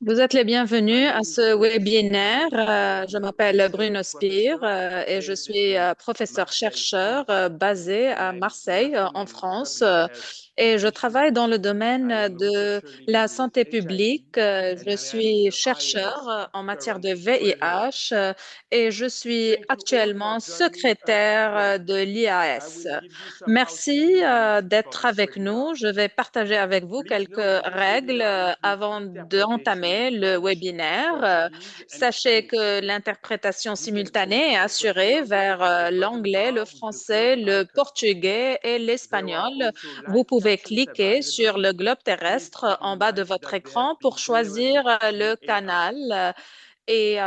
Vous êtes les My bienvenus à name is ce Shubham, webinaire. Je and I'm an m'appelle Bruno associate Spire professor et je with suis Marseille, professeur-chercheur France, basé à and Marseille, working en in France, public health et je issues. travaille dans le domaine I am a de researcher la living with santé HIV, publique. and Je I am suis the chercheur IAS en matière current de treasurer. VIH et je suis Thank you all for actuellement joining us secrétaire today. de I l'IAS. will give you some Merci housekeeping rules for d'être this avec webinar. nous. Je vais partager avec vous Please quelques note that this règles webinar is with avant interpretation in d'entamer le French, webinaire. Portuguese, and Sachez Spanish. que l'interprétation You can choose simultanée est the assurée preferred vers way at the bottom l'anglais, le bar with the plus français, le icon. portugais et There are l'espagnol. also Vous live pouvez captions cliquer sur available. le globe Please terrestre keep en in bas de mind votre that there écran pour is a limited choisir le QA. canal. Et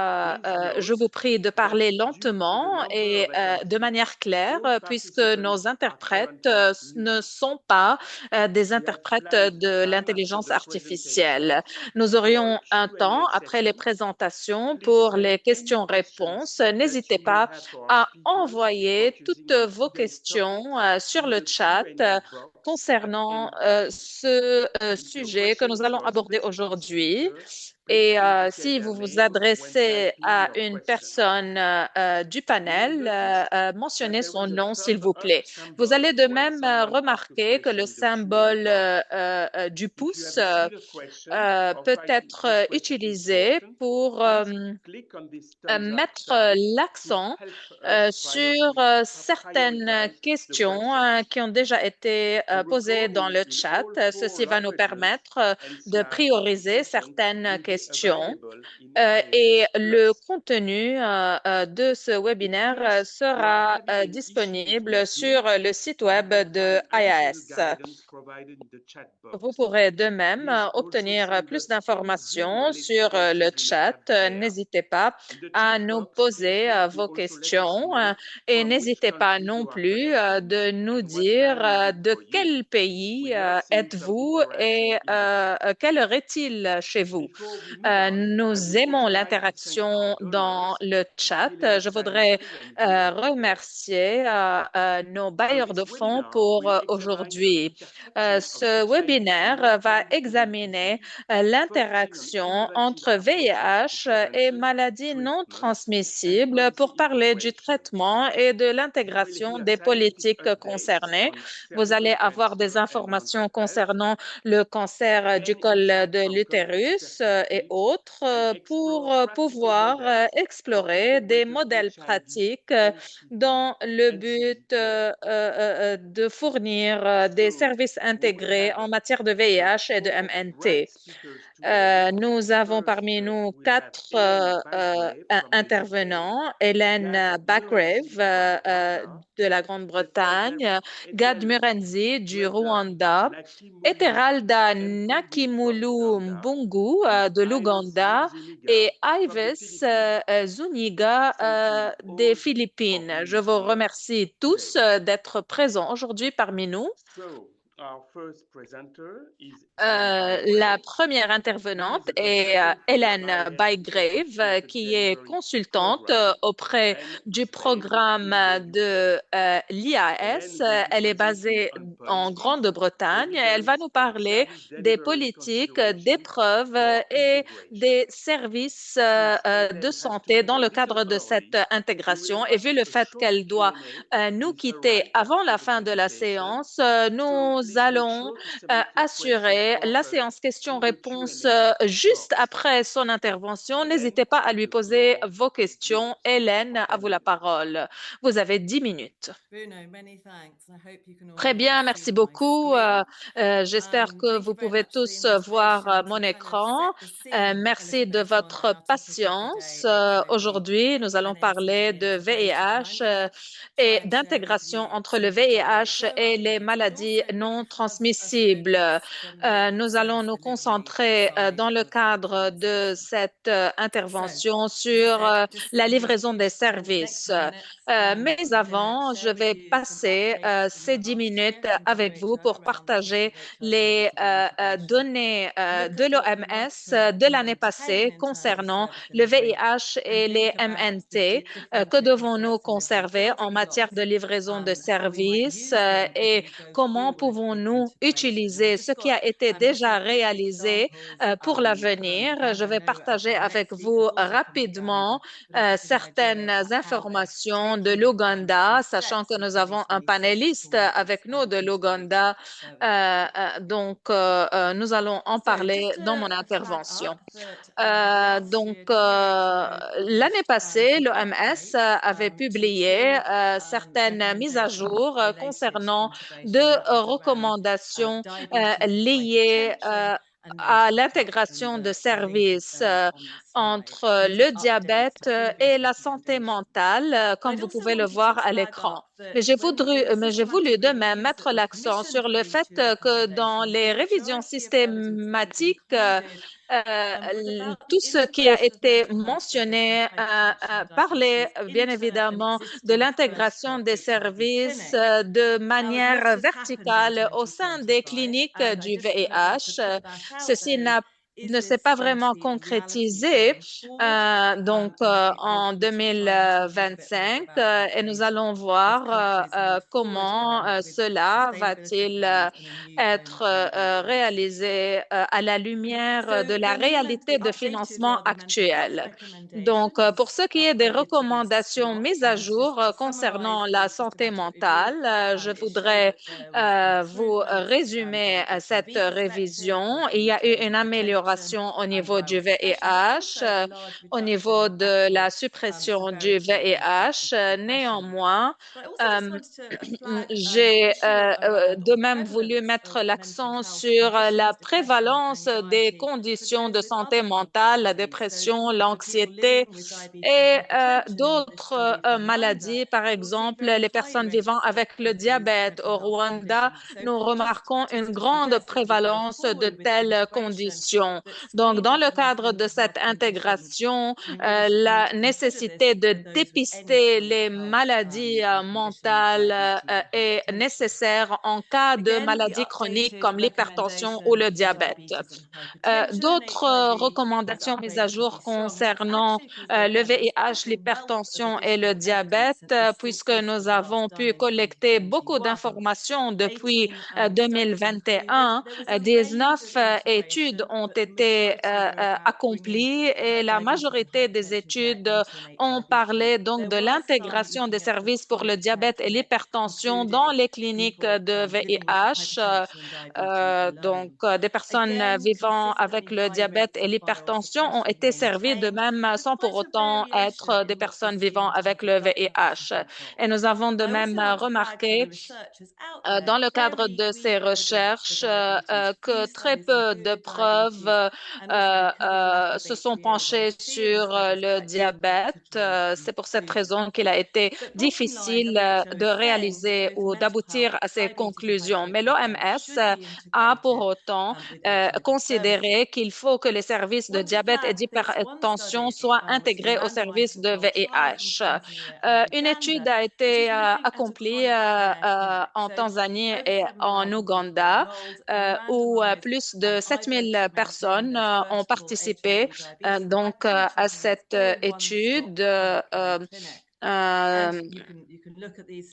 Please je vous note prie de that parler due to the lentement number et of de attendees, manière claire, all puisque participants nos are interprètes currently ne muted. sont pas des We have interprètes planned de time after l'intelligence the presentation artificielle. Nous for aurions un temps Q&A après les session. présentations Please pour send les any questions questions-réponses. that N'hésitez you may pas have for our à speakers envoyer toutes focusing on vos today's questions topics sur in le the chat Q&A box at concernant any time. ce If your sujet que nous questions allons for a aborder specific aujourd'hui. speaker, please Et indicate si their vous vous name when adressez typing à your une question. personne du You will panel, notice that mentionnez there son is a nom, s'il thumb vous up plaît. Vous symbol allez de when même someone asks a remarquer que le question in the Q&A symbole box. du If you pouce have a similar question or peut find être this question utilisé important, pour please click on this thumbs up mettre sign to l'accent help us sur certaines prioritize the questions questions. qui ont déjà été The posées dans recording le in chat. all four Ceci va nous languages permettre and de slides prioriser present certaines will be questions. available in Et IAS le Plus. contenu de ce In webinaire case you are sera having any issues with disponible sur Zoom, le site you web can de find additional IAS. guidance provided in the chat Vous box. pourrez de même Please also obtenir send plus us any Zoom d'informations related sur le questions you may chat. have there. N'hésitez pas In the à chat nous box, feel poser free to vos also let us questions know et from which n'hésitez pas country non you are plus connecting de nous and what dire time is it de for you. quel pays We love seeing some êtes-vous interaction et in the chat. quelle heure est-il chez vous. Before we move on, I would Nous aimons also like to thank our l'interaction dans donors, le chat. Gilead Je voudrais Sciences and Gilead Health. remercier nos So bailleurs de this fonds webinar pour will examine the aujourd'hui. intersection of Ce HIV and webinaire va non-communicable examiner disease, focusing on l'interaction innovative entre approaches to VIH et prevention, maladies non treatment, and transmissibles policy pour parler du integration. traitement et de You will l'intégration hear des scientific politiques updates concernées. on Vous cervical allez avoir des cancer and informations mental health, concernant le cancer du gain col insight de from complex l'utérus et perspectives, autres and pour explore practical pouvoir models for explorer des integrated modèles HIV, pratiques NCD, dans le and but CD care. de fournir des So services we will intégrés have en matière de VIH et de four great MNT. speakers today. Nous avons First, parmi nous we'll have quatre Hélène Bygrave from the UK, intervenants. Hélène Gad Bagrave Murenzi from Rwanda, de la Ethel, Grande-Bretagne, Gad Ethel Murenzi du Reda Rwanda, Nakimulu Eteralda Mbungu from Nakimulu Uganda, Mbungu and de Ives l'Ouganda Zuniga et from the Ives Philippines. Zuniga Thank you des all for Philippines. Je being vous here remercie tous today. d'être présents aujourd'hui parmi nous. So, our first presenter is Helen La Bygrave. première Helen is intervenante a est consultant for the Hélène IAS Bygrave, Differentiated qui est Delivery consultante Program auprès and du is based programme in the UK. de l'IAS. Helen will be Elle est presenting basée on en policies, Grande-Bretagne. Elle va evidence, nous and parler service des delivery politiques considerations d'épreuves for et integration. des services Since de Helen has to santé leave dans a le little cadre de cette early, we will intégration. Et have vu le a fait short qu'elle doit Q&A nous with her quitter right avant after la the fin de la presentation. séance, So nous please make allons sure to submit your questions assurer for la her séance through the questions-réponses Q&A juste box. après son intervention. Helen, N'hésitez pas à lui the poser floor vos is questions. yours. Hélène, à vous la Helen. parole. Vous avez 10 minutes. Bruno, many thanks. I hope you can all Très hear and bien, see merci my beaucoup. screen. J'espère que Thank vous you very pouvez much for the tous voir invitation to mon kind of set écran. the scene a Merci little de bit on votre our topic of the patience. day, HIV Aujourd'hui, nous allons and parler NCD de integration. I'm VIH going to et try and share with d'intégration you entre le some of the data. VIH So et les you can maladies also, when non you have a transmissibles. focus from the Nous allons service nous delivery concentrer side dans le of the cadre de conversation. cette So, intervention as I sur said, just la in the livraison des next services. couple of minutes, Mais I'm going to avant, je share with vais you some passer updates in ces the 10 last minutes year avec vous pour partager les données de l'OMS de l'année passée concernant le VIH et les MNT. Que devons-nous conserver en matière de livraison de services et comment pouvons-nous utiliser ce qui a été déjà réalisé pour l'avenir? Je vais partager avec vous rapidement certaines informations de l'Ouganda, sachant que nous avons un panéliste avec nous de l'Ouganda. Nous allons en parler dans mon intervention. L'année passée, l'OMS avait publié certaines mises à jour concernant deux recommandations liées à l'intégration de services entre le diabète et la santé mentale, comme vous pouvez le voir à l'écran. Mais j'ai voulu de même mettre l'accent sur le fait que dans les révisions systématiques, tout ce qui a été mentionné parlait bien évidemment de l'intégration des services de manière verticale au sein des cliniques du VIH. Ceci ne s'est pas vraiment concrétisé en 2025 et nous allons voir comment cela va-t-il être réalisé à la lumière de la réalité de financement actuelle. Pour ce qui est des recommandations mises à jour concernant la santé mentale, je voudrais vous résumer cette révision. Il y a eu une amélioration au niveau du VIH, au niveau de la suppression du VIH. Néanmoins, j'ai de même voulu mettre l'accent sur la prévalence des conditions de santé mentale, la dépression, l'anxiété et d'autres maladies, par exemple les personnes vivant avec le diabète. Au Rwanda, nous remarquons une grande prévalence de telles conditions. Donc, dans le cadre de cette intégration, la nécessité de dépister les maladies mentales est nécessaire en cas de maladies chroniques comme l'hypertension ou le diabète. D'autres recommandations mises à jour concernant le VIH, l'hypertension et le diabète, puisque nous avons pu collecter beaucoup d'informations depuis 2021. 19 études ont été accomplies et la majorité des études ont parlé donc de l'intégration des services pour le diabète et l'hypertension dans les cliniques de VIH. Des personnes vivant avec le diabète et l'hypertension ont été servies de même sans pour autant être des personnes vivant avec le VIH. Et nous avons de même remarqué dans le cadre de ces recherches que très peu de preuves se sont penchées sur le diabète. C'est pour cette raison qu'il a été difficile de réaliser ou d'aboutir à ces conclusions. Mais l'OMS a pour autant considéré qu'il faut que les services de diabète et d'hypertension soient intégrés aux services de VIH. Une étude a été accomplie en Tanzanie et en Ouganda, où plus de 7000 personnes ont participé à cette étude.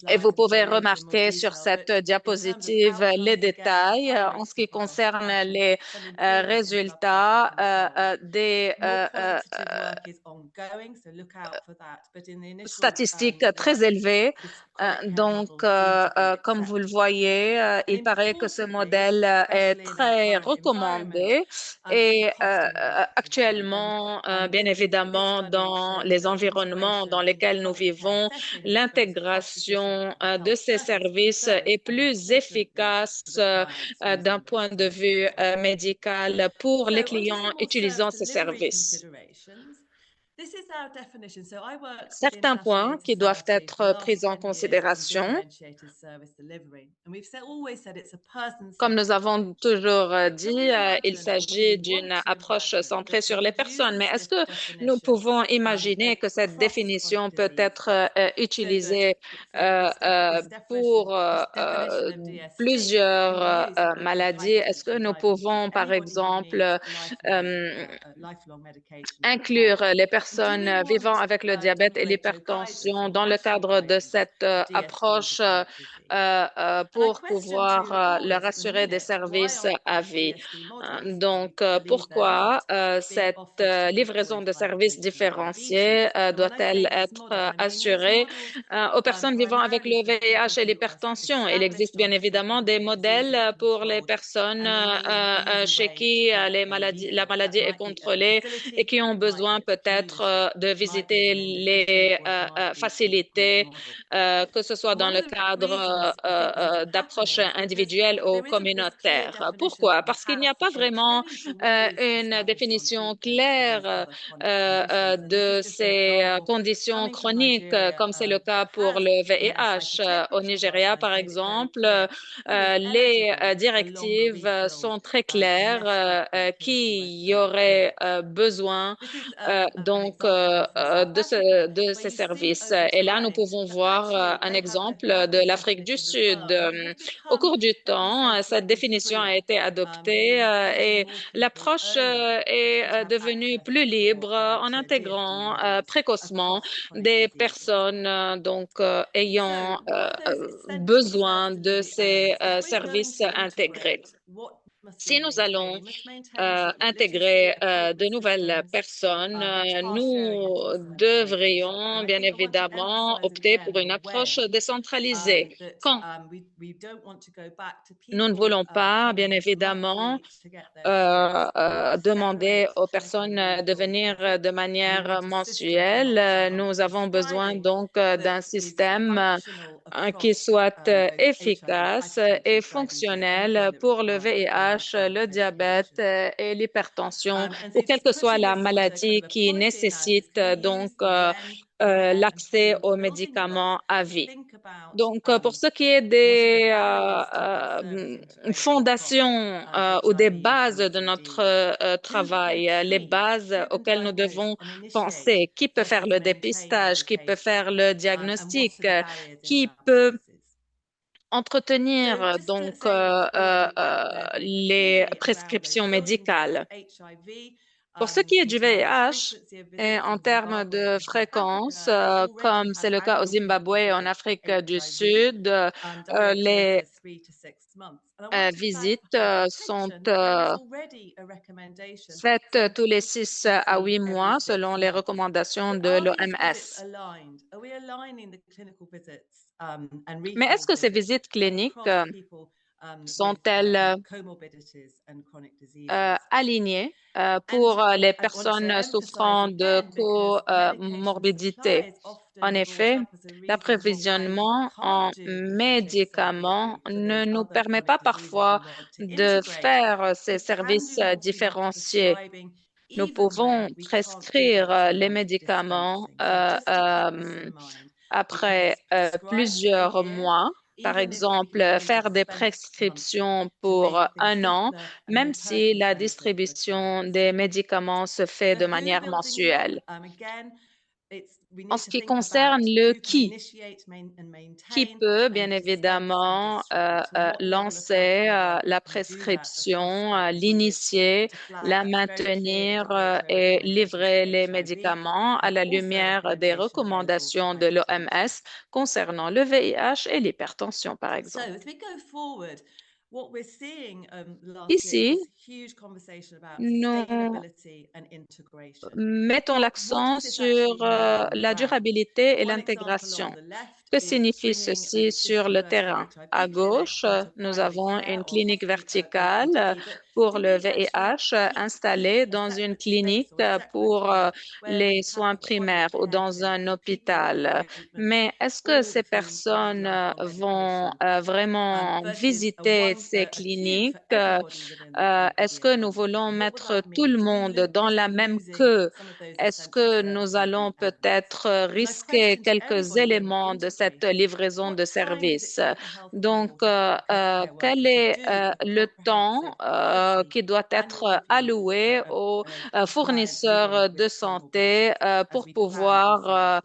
Et vous pouvez remarquer sur cette diapositive les détails en ce qui concerne les résultats des statistiques très élevées. Comme vous le voyez, il paraît que ce modèle est très recommandé et actuellement, bien évidemment, dans les environnements dans lesquels nous vivons, l'intégration de ces services est plus efficace d'un point de vue médical pour les clients utilisant ces services. Certains points qui doivent être pris en considération. Comme nous avons toujours dit, il s'agit d'une approche centrée sur les personnes. Mais est-ce que nous pouvons imaginer que cette définition peut être utilisée pour plusieurs maladies? Est-ce que nous pouvons, par exemple, inclure les personnes vivant avec le diabète et l'hypertension dans le cadre de cette approche pour pouvoir leur assurer des services à vie. Donc, pourquoi cette livraison de services différenciés doit-elle être assurée aux personnes vivant avec le VIH et l'hypertension? Il existe bien évidemment des modèles pour les personnes chez qui la maladie est contrôlée et qui ont besoin peut-être de visiter les facilités, que ce soit dans le cadre d'approche individuelle ou communautaire. Pourquoi? Parce qu'il n'y a pas vraiment une définition claire de ces conditions chroniques, comme c'est le cas pour le VIH. Au Nigeria, par exemple, les directives sont très claires qui y aurait besoin de ces services. Et là, nous pouvons voir un exemple de l'Afrique du Sud. Au cours du temps, cette définition a été adoptée et l'approche est devenue plus libre en intégrant précocement des personnes ayant besoin de ces services intégrés. Si nous allons intégrer de nouvelles personnes, nous devrions bien évidemment opter pour une approche décentralisée. Quand nous ne voulons pas, bien évidemment, demander aux personnes de venir de manière mensuelle. Nous avons besoin donc d'un système qui soit efficace et fonctionnel pour le VIH, le diabète et l'hypertension, ou quelle que soit la maladie qui nécessite l'accès aux médicaments à vie. Donc, pour ce qui est des fondations ou des bases de notre travail, les bases auxquelles nous devons penser, qui peut faire le dépistage, qui peut faire le diagnostic, qui peut entretenir les prescriptions médicales. Pour ce qui est du VIH, et en termes de fréquence, comme c'est le cas au Zimbabwe et en Afrique du Sud, les visites sont faites tous les 6 à 8 mois selon les recommandations de l'OMS. Mais est-ce que ces visites cliniques sont-elles alignées pour les personnes souffrant de comorbidité? En effet, l'approvisionnement en médicaments ne nous permet pas parfois de faire ces services différenciés. Nous pouvons prescrire les médicaments après plusieurs mois. Par exemple, faire des prescriptions pour un an, même si la distribution des médicaments se fait de manière mensuelle. En ce qui concerne le qui peut bien évidemment lancer la prescription, l'initier, la maintenir et livrer les médicaments à la lumière des recommandations de l'OMS concernant le VIH et l'hypertension, par exemple. Ici, nous mettons l'accent sur la durabilité et l'intégration. Que signifie ceci sur le terrain? À gauche, nous avons une clinique verticale pour le VIH installés dans une clinique pour les soins primaires ou dans un hôpital. Mais est-ce que ces personnes vont vraiment visiter ces cliniques? Est-ce que nous voulons mettre tout le monde dans la même queue? Est-ce que nous allons peut-être risquer quelques éléments de cette livraison de services? Donc, quel est le temps qui doit être alloué aux fournisseurs de santé pour pouvoir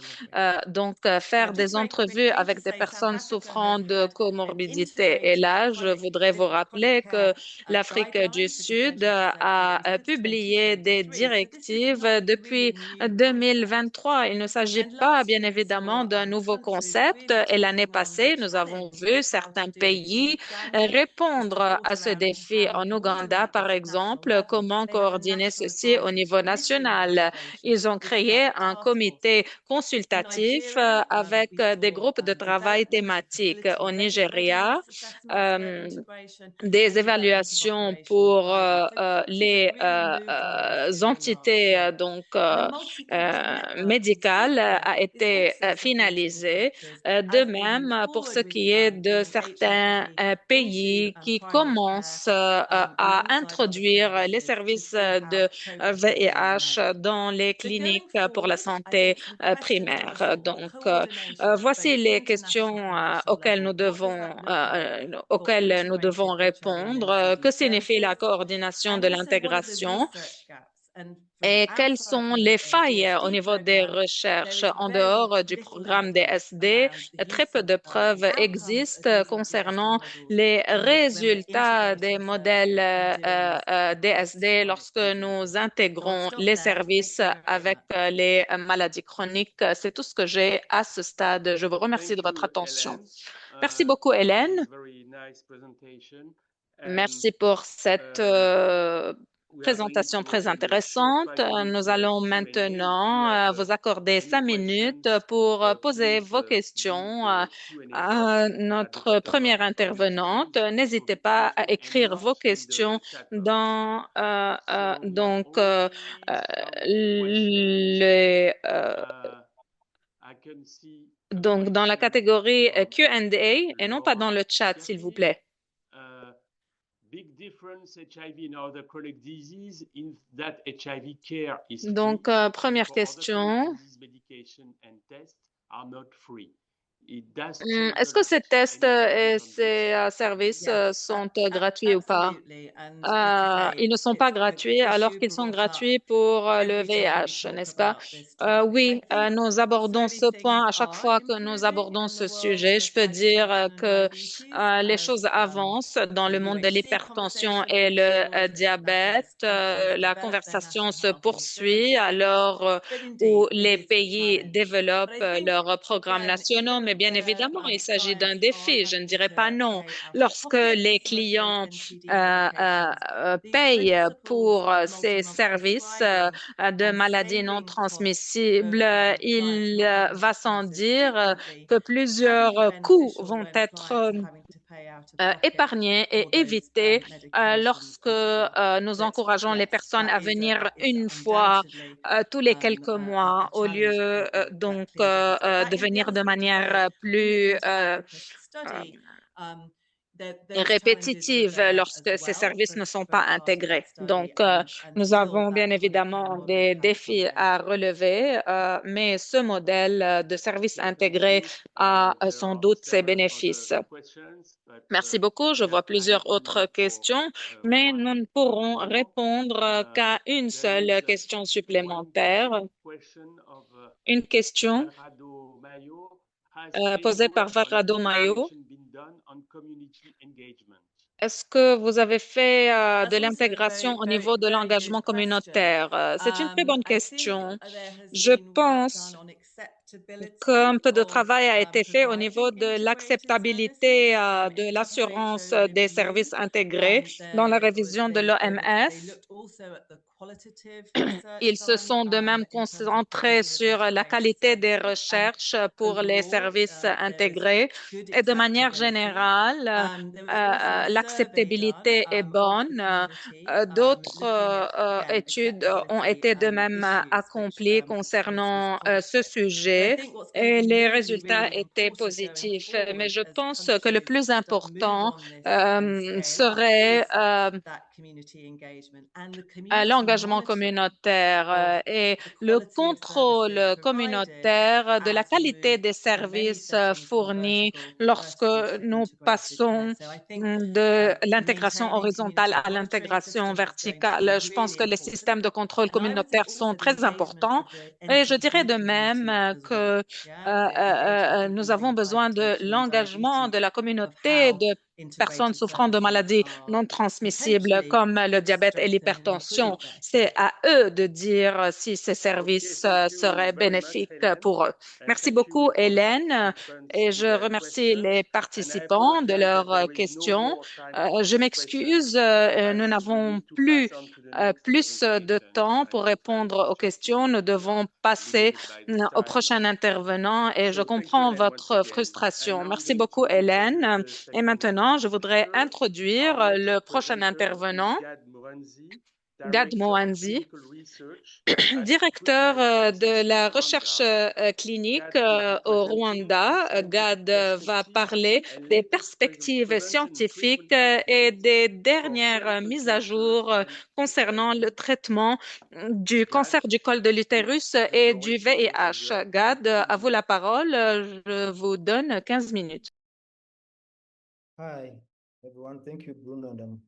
faire des entrevues avec des personnes souffrant de comorbidité? Et là, je voudrais vous rappeler que l'Afrique du Sud a publié des directives depuis 2023. Il ne s'agit pas, bien évidemment, d'un nouveau concept. Et l'année passée, nous avons vu certains pays répondre à ce défi. En Ouganda, par exemple, comment coordonner ceci au niveau national? Ils ont créé un comité consultatif avec des groupes de travail thématiques. Au Nigeria, euh, des évaluations pour les entités médicales a été finalisée. De même, pour ce qui est de certains pays qui commencent à introduire les services de VIH dans les cliniques pour la santé primaire. Donc, voici les questions auxquelles nous devons répondre. Que signifie la coordination de l'intégration? Et quelles sont les failles au niveau des recherches? En dehors du programme DSD, très peu de preuves existent concernant les résultats des modèles DSD lorsque nous intégrons les services avec les maladies chroniques. C'est tout ce que j'ai à ce stade. Je vous remercie de votre attention. Merci beaucoup, Hélène. Merci pour cette présentation très intéressante. Nous allons maintenant vous accorder 5 minutes pour poser vos questions à notre première intervenante. N'hésitez pas à écrire vos questions dans les dans la catégorie Q&A et non pas dans le chat, s'il vous plaît. Donc, première question. Est-ce que ces tests et ces services sont gratuits ou pas? Ils ne sont pas gratuits alors qu'ils sont gratuits pour le VIH, n'est-ce pas? Oui, nous abordons ce point à chaque fois que nous abordons ce sujet. Je peux dire que les choses avancent dans le monde de l'hypertension et le diabète. La conversation se poursuit alors où les pays développent leurs programmes nationaux, mais bien évidemment, il s'agit d'un défi. Je ne dirais pas non. Lorsque les clients payent pour ces services de maladies non transmissibles, il va sans dire que plusieurs coûts vont être épargnés et évités lorsque nous encourageons les personnes à venir une fois tous les quelques mois au lieu de venir de manière plus répétitive lorsque ces services ne sont pas intégrés. Donc, nous avons bien évidemment des défis à relever, mais ce modèle de service intégré a sans doute ses bénéfices. Merci beaucoup. Je vois plusieurs autres questions, mais nous ne pourrons répondre qu'à une seule question supplémentaire. Une question posée par Varado Mayo. Est-ce que vous avez fait de l'intégration au niveau de l'engagement communautaire? C'est une très bonne question. Je pense qu'un peu de travail a été fait au niveau de l'acceptabilité de l'assurance des services intégrés dans la révision de l'OMS. Ils se sont de même concentrés sur la qualité des recherches pour les services intégrés et de manière générale, l'acceptabilité est bonne. D'autres études ont été de même accomplies concernant ce sujet et les résultats étaient positifs. Mais je pense que le plus important serait l'engagement communautaire et le contrôle communautaire de la qualité des services fournis lorsque nous passons de l'intégration horizontale à l'intégration verticale. Je pense que les systèmes de contrôle communautaire sont très importants et je dirais de même que nous avons besoin de l'engagement de la communauté de personnes souffrant de maladies non transmissibles comme le diabète et l'hypertension. C'est à eux de dire si ces services seraient bénéfiques pour eux. Merci beaucoup, Hélène, et je remercie les participants de leurs questions. Je m'excuse, nous n'avons plus plus de temps pour répondre aux questions. Nous devons passer au prochain intervenant et je comprends votre frustration. Merci beaucoup, Hélène. Et maintenant, je voudrais introduire le prochain intervenant, Gad Mohanzi, directeur de la recherche clinique au Rwanda. Gad va parler des perspectives scientifiques et des dernières mises à jour concernant le traitement du cancer du col de l'utérus et du VIH. Gad, à vous la parole. Je vous donne 15 minutes. Hi, everyone. Thank you, Bruno. And,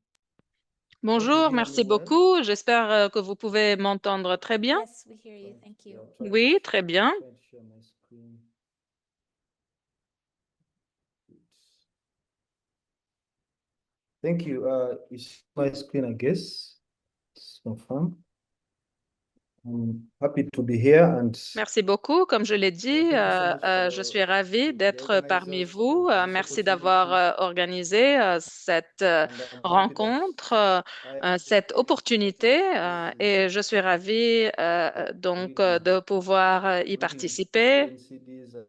Bonjour, merci beaucoup. J'espère que vous pouvez m'entendre très bien. Yes, we hear you. Thank you. Oui, très bien. trying to share my screen. Thank you. You see my screen, I guess. It's confirmed. I'm happy to be here and Merci beaucoup. Comme je l'ai dit, thank you so much for je suis ravie the d'être parmi organizers vous. of this Merci d'avoir opportunity. organisé cette And I'm happy that rencontre, cette opportunité, et je suis ravie donc de pouvoir y reading participer NCDs and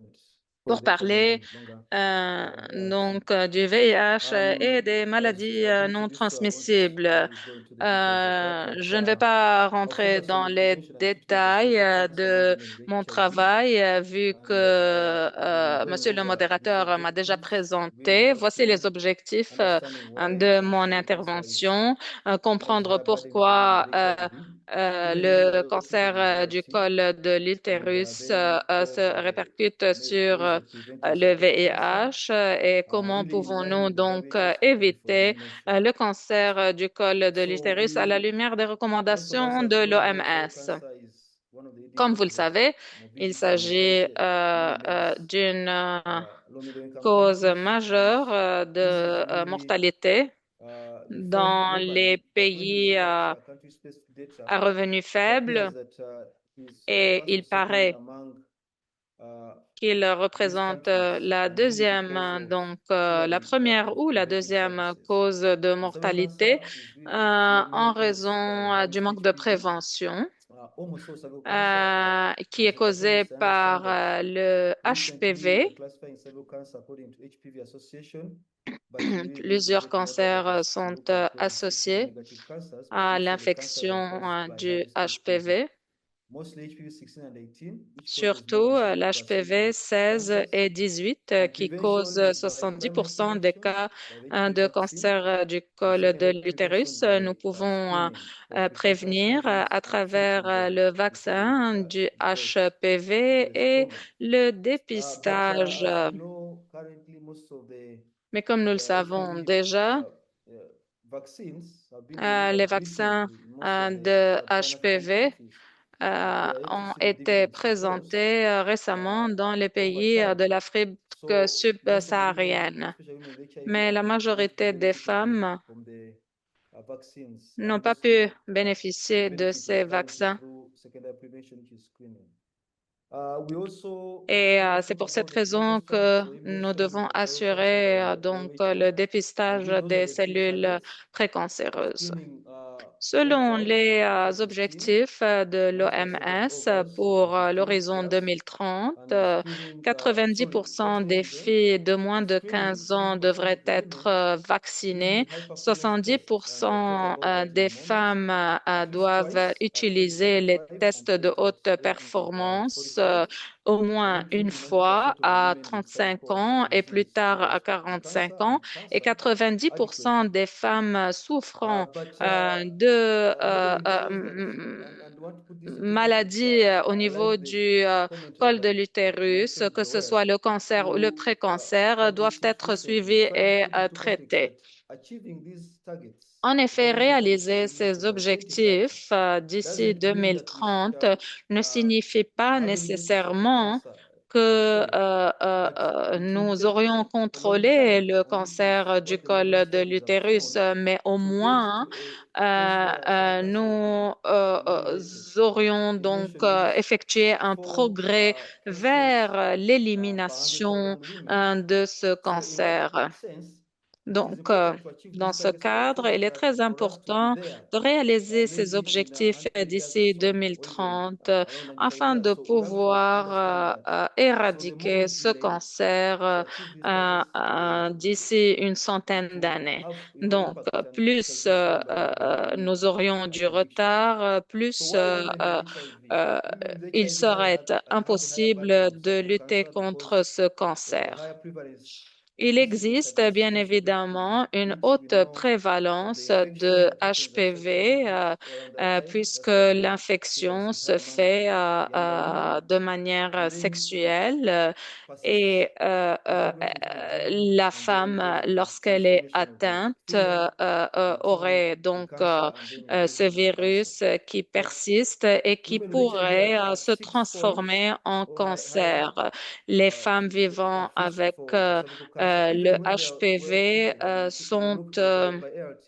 pour projects a little parler bit longer donc du VIH et des as maladies I've non introduced, I won't transmissibles. really go into the details of that, but Je ne vais pas I'll rentrer focus on dans the les prevention and treatment of détails cervical cancer, de management of mon HIV, travail, vu que we went Monsieur le over these modérateur m'a déjà objectives présenté. really Voici les briefly, objectifs understanding why de mon cervical cancer is intervention, as comprendre high burden incidence pourquoi with HIV, even le though treatment cancer du modality, col de and l'utérus then se there's répercute sur ways of preventing le cervical cancer, VIH et comment really in line pouvons-nous with the donc WHO strategy for éviter elimination. le cancer du col de So l'utérus à la lumière des most of us recommandations have de known that cervical l'OMS. cancer is one of the leading Comme vous le causes of savez, il morbidity and s'agit mortality in women's d'une low-middle-income cause countries, majeure and this is de really mortalité referred dans les globally. But when you pays look at à country-specific data, revenus it faibles, appears that et France il is second paraît among qu'il these représente countries, la and really deuxième, because of donc la poorly première ou la preventive deuxième services. cause de And cervical mortalité cancer is really in en many cases raison du high-risk manque de HPV. prévention, Almost all cervical cancer qui est as a causée baseline par stand of le recently HPV. classifying cervical cancer according to HPV Association, but really the Plusieurs great method cancers is to sont look at those HPV associés negative cancers, but à also the cancers that are l'infection caused by du high-risk HPV. HPV, Mostly HPV 16 and 18, which causes more surtout than 70% l'HPV of 16 cancers. et 18 And qui prevention causent is by primary 70% des prevention cas by the HPV de vaccine, cancer du and col de secondary prevention l'utérus. Nous by pouvons screening for precancerous prévenir lesions à and travers treating them le before vaccin du it HPV gets et stronger. le But dépistage. as we know, currently most of the Mais comme nous le savons HPV déjà, vaccines have been delivered les vaccins recently in most of the de sub-Saharan African HPV countries, and we are yet to ont see the été dividends of those présentés récemment dans les over pays time. de l'Afrique So most of the women, subsaharienne. especially women with HIV, Mais have la not majorité des benefited femmes from the vaccines, n'ont and pas pu mostly the bénéficier de benefit is ces currently vaccins. through secondary prevention, which is screening. We also Et should not c'est talk pour cette about the prenatal raison status que or nous emission devons thyroxine assurer by donc le WHO. dépistage Those are des the three cellules targets of précancéreuses. screening all Selon girls les before 16, objectifs de 21st of l'OMS August pour 2015 l'horizon years, 2030, and screening, sorry, not 90% des autism, filles de moins de screening 15 ans 70% devraient of the être women vaccinées. using the hyperpillage test, and I'll talk 70% about that in a des moment, femmes at least doivent twice at utiliser les 25, and tests de eight at haute age performance 45, au and moins then une treating 90% fois of the à women with 35 cervical ans et plus disease, tard à uterus quarante-cinq precancer, ans. and Et cancer 90% adequately. des femmes souffrant But more de intelligent, and want to put this into context, maladies au I niveau like the du commentary col de that my l'utérus, friend que ce Joel, soit le cancer ou le who précancer, doivent published it être recently, suivis tried to et put into context traités. that achieving these targets, En the effet, pregnancy targets for réaliser emission ces by 2030, objectifs d'ici doesn't mean that we 2030 shall ne signifie pas haven't moved nécessairement cancer, que sorry, but it will nous take aurions a long contrôlé time, le and this is cancer du what a lot of col de studies have l'utérus, shown, mais au to get moins to a place where our cancer will be nous eliminated. aurions He donc mentioned this effectué un four progrès cases vers per l'élimination 100,000 women. de ce So in that cancer. sense, it is Donc, important to achieve dans these ce targets by cadre, il est très 2030 for us to be important there, de réaliser ces maybe in objectifs 100 years or d'ici so, or even 2030 around 95 afin years. de So we have to understand pouvoir that. So the more éradiquer we ce delay cancer to achieve these targets, d'ici une it centaine will d'années. have an Donc, impact. And plus Chelsea showed that there will be nous aurions du addictions. retard, So plus why women with HIV? euh, Women with il HIV serait have a higher burden impossible of de cervical lutter cancer contre because ce they have a cancer. higher prevalence. Il This is a existe bien statistical statistic, évidemment une which we haute know that the prévalence de infection happens at such HPV around that time. puisque That's why the l'infection prevalence is se high among fait younger women. de manière And then it sexuelle persists. et The pregnancy is not zero, la and the femme, embryos will receive lorsqu'elle est formation of atteinte, bacteria until aurait the donc cancer, and then ce eventually the cancer. virus qui But persiste et qui women with HIV pourrait are se sixfold transformer en or higher, cancer. Les femmes vivant at least avec for cervical cancer, le even when they are well HPV treated. And we will sont look by ART,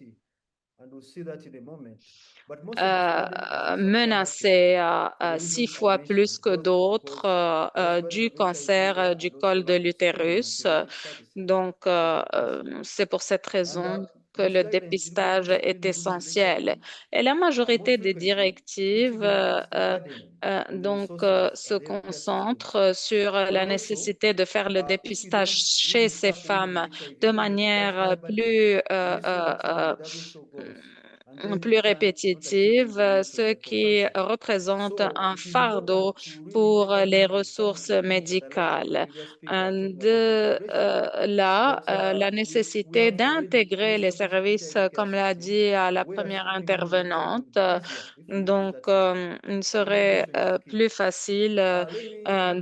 and we'll see that in a moment. But most of the studies have shown actually menacées for the six reasons I fois plus mentioned, que both d'autres because there is burden du of HIV cancer there du and also col de lack of screening l'utérus. until age 36. Donc, So yes, c'est pour cette and raison que most le guidelines include dépistage est screening women with essentiel. HIV Et la more majorité des frequently, which directives even puts the burden on the resources se and healthcare systems. concentrent sur But la also, nécessité de faire le if we dépistage don't chez really ces track women femmes with de HIV, then that manière higher burden plus will be so much than the WHO goals, and then plus we can not achieve répétitive, these goals of ce cervical qui cancer. représente So un it is important fardeau to really pour take les advantage of some of ressources the things that I like our médicales. previous speaker talking about De integration, là, that la we nécessité have already d'intégrer les established services, HIV care comme l'a system dit la where première screening women with HIV will intervenante. be easier if we use Donc, that system. il So serait integration is key. plus facile Let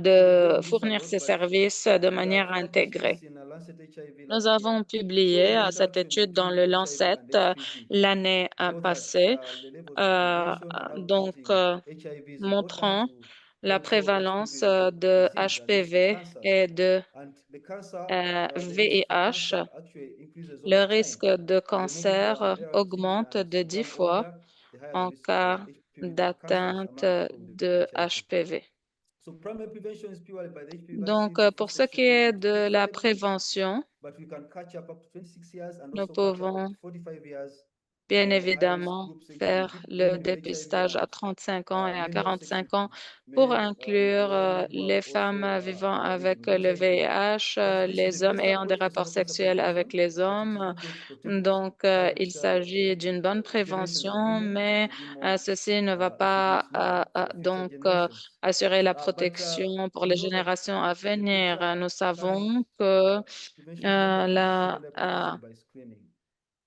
me de avoid this a fournir lot, ces but services de we have manière published intégrée. this in a Lancet HIV Nous last year, avons publié showing the cette interaction étude dans between le HIV Lancet and HPV, l'année both at passée, the levels of euh, prevention and how donc treating HIV is important montrant to la control prévalence HPV-related de disease and also HPV cancers. et de And the cancer, the risk for VIH. cancer actually increases Le over time. risque de And the more people cancer are on ART augmente and de 10 become fois older, the higher the en risk for cas HPV-related cancers d'atteinte among people with de HIV. HPV. So primary prevention is purely by the HPV Donc, vaccine. The pour first ce qui option is est the de la tetravalent dose, prévention, but we can catch up to 26 years and nous also catch up to pouvons 45 years bien for high-risk évidemment groups, including faire people, le women with HIV dépistage à and 35 ans et à many of 45 sexually, ans pour many inclure women who have les also femmes vivant already avec been le HIV. VIH, But this is the les hommes best ayant des approach for rapports cervical cancer sexuels avec prevention, les but it is hommes. not going to protect Donc, il s'agit d'une bonne generations of prévention, women. It mais will be more, ceci ne va it should be pas smart for future donc generations. assurer la But protection pour we les know that générations à the venir. picture Nous cannot, savons que prevention cannot la ensure pregnancy by screening.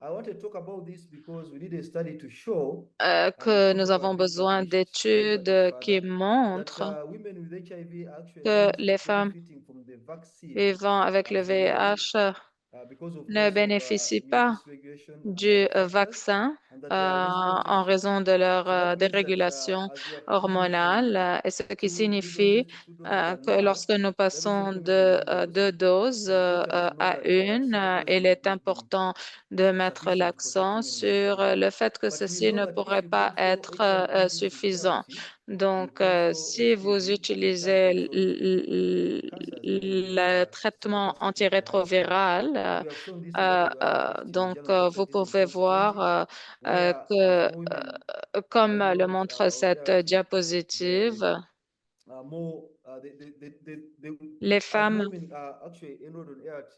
I want to talk about this because we need a study to show, and a que few nous people avons have been besoin published to deliver this d'études qui further, that montrent women with HIV are actually que les femmes benefiting from the vaccine vivant avec le as they age VIH because of ne loss of bénéficient immune pas dysregulation and du other factors, vaccin and that they are less en protected. raison de leur So that means that dérégulation as we are moving from hormonale, et ce qui three doses signifie to two doses and que now lorsque nous that this is passons going to be de one dose, deux doses it is important to know à that une, some of those il will est not be important de mettre sufficient to l'accent protect women and sur children. le fait que But we ceci know ne that pourrait if pas you don't follow être HIV suffisant. therapy, Donc, you control si vous HPV, it can utilisez also lead to cancers, mainly le cervical traitement cancer and breast cancer. antirétroviral, We have shown this a lot in donc Journal of vous Medicine pouvez 2020, voir where que, more women comme le enrolled montre on cette ART, diapositive, more les as more femmes women are actually enrolled on ART,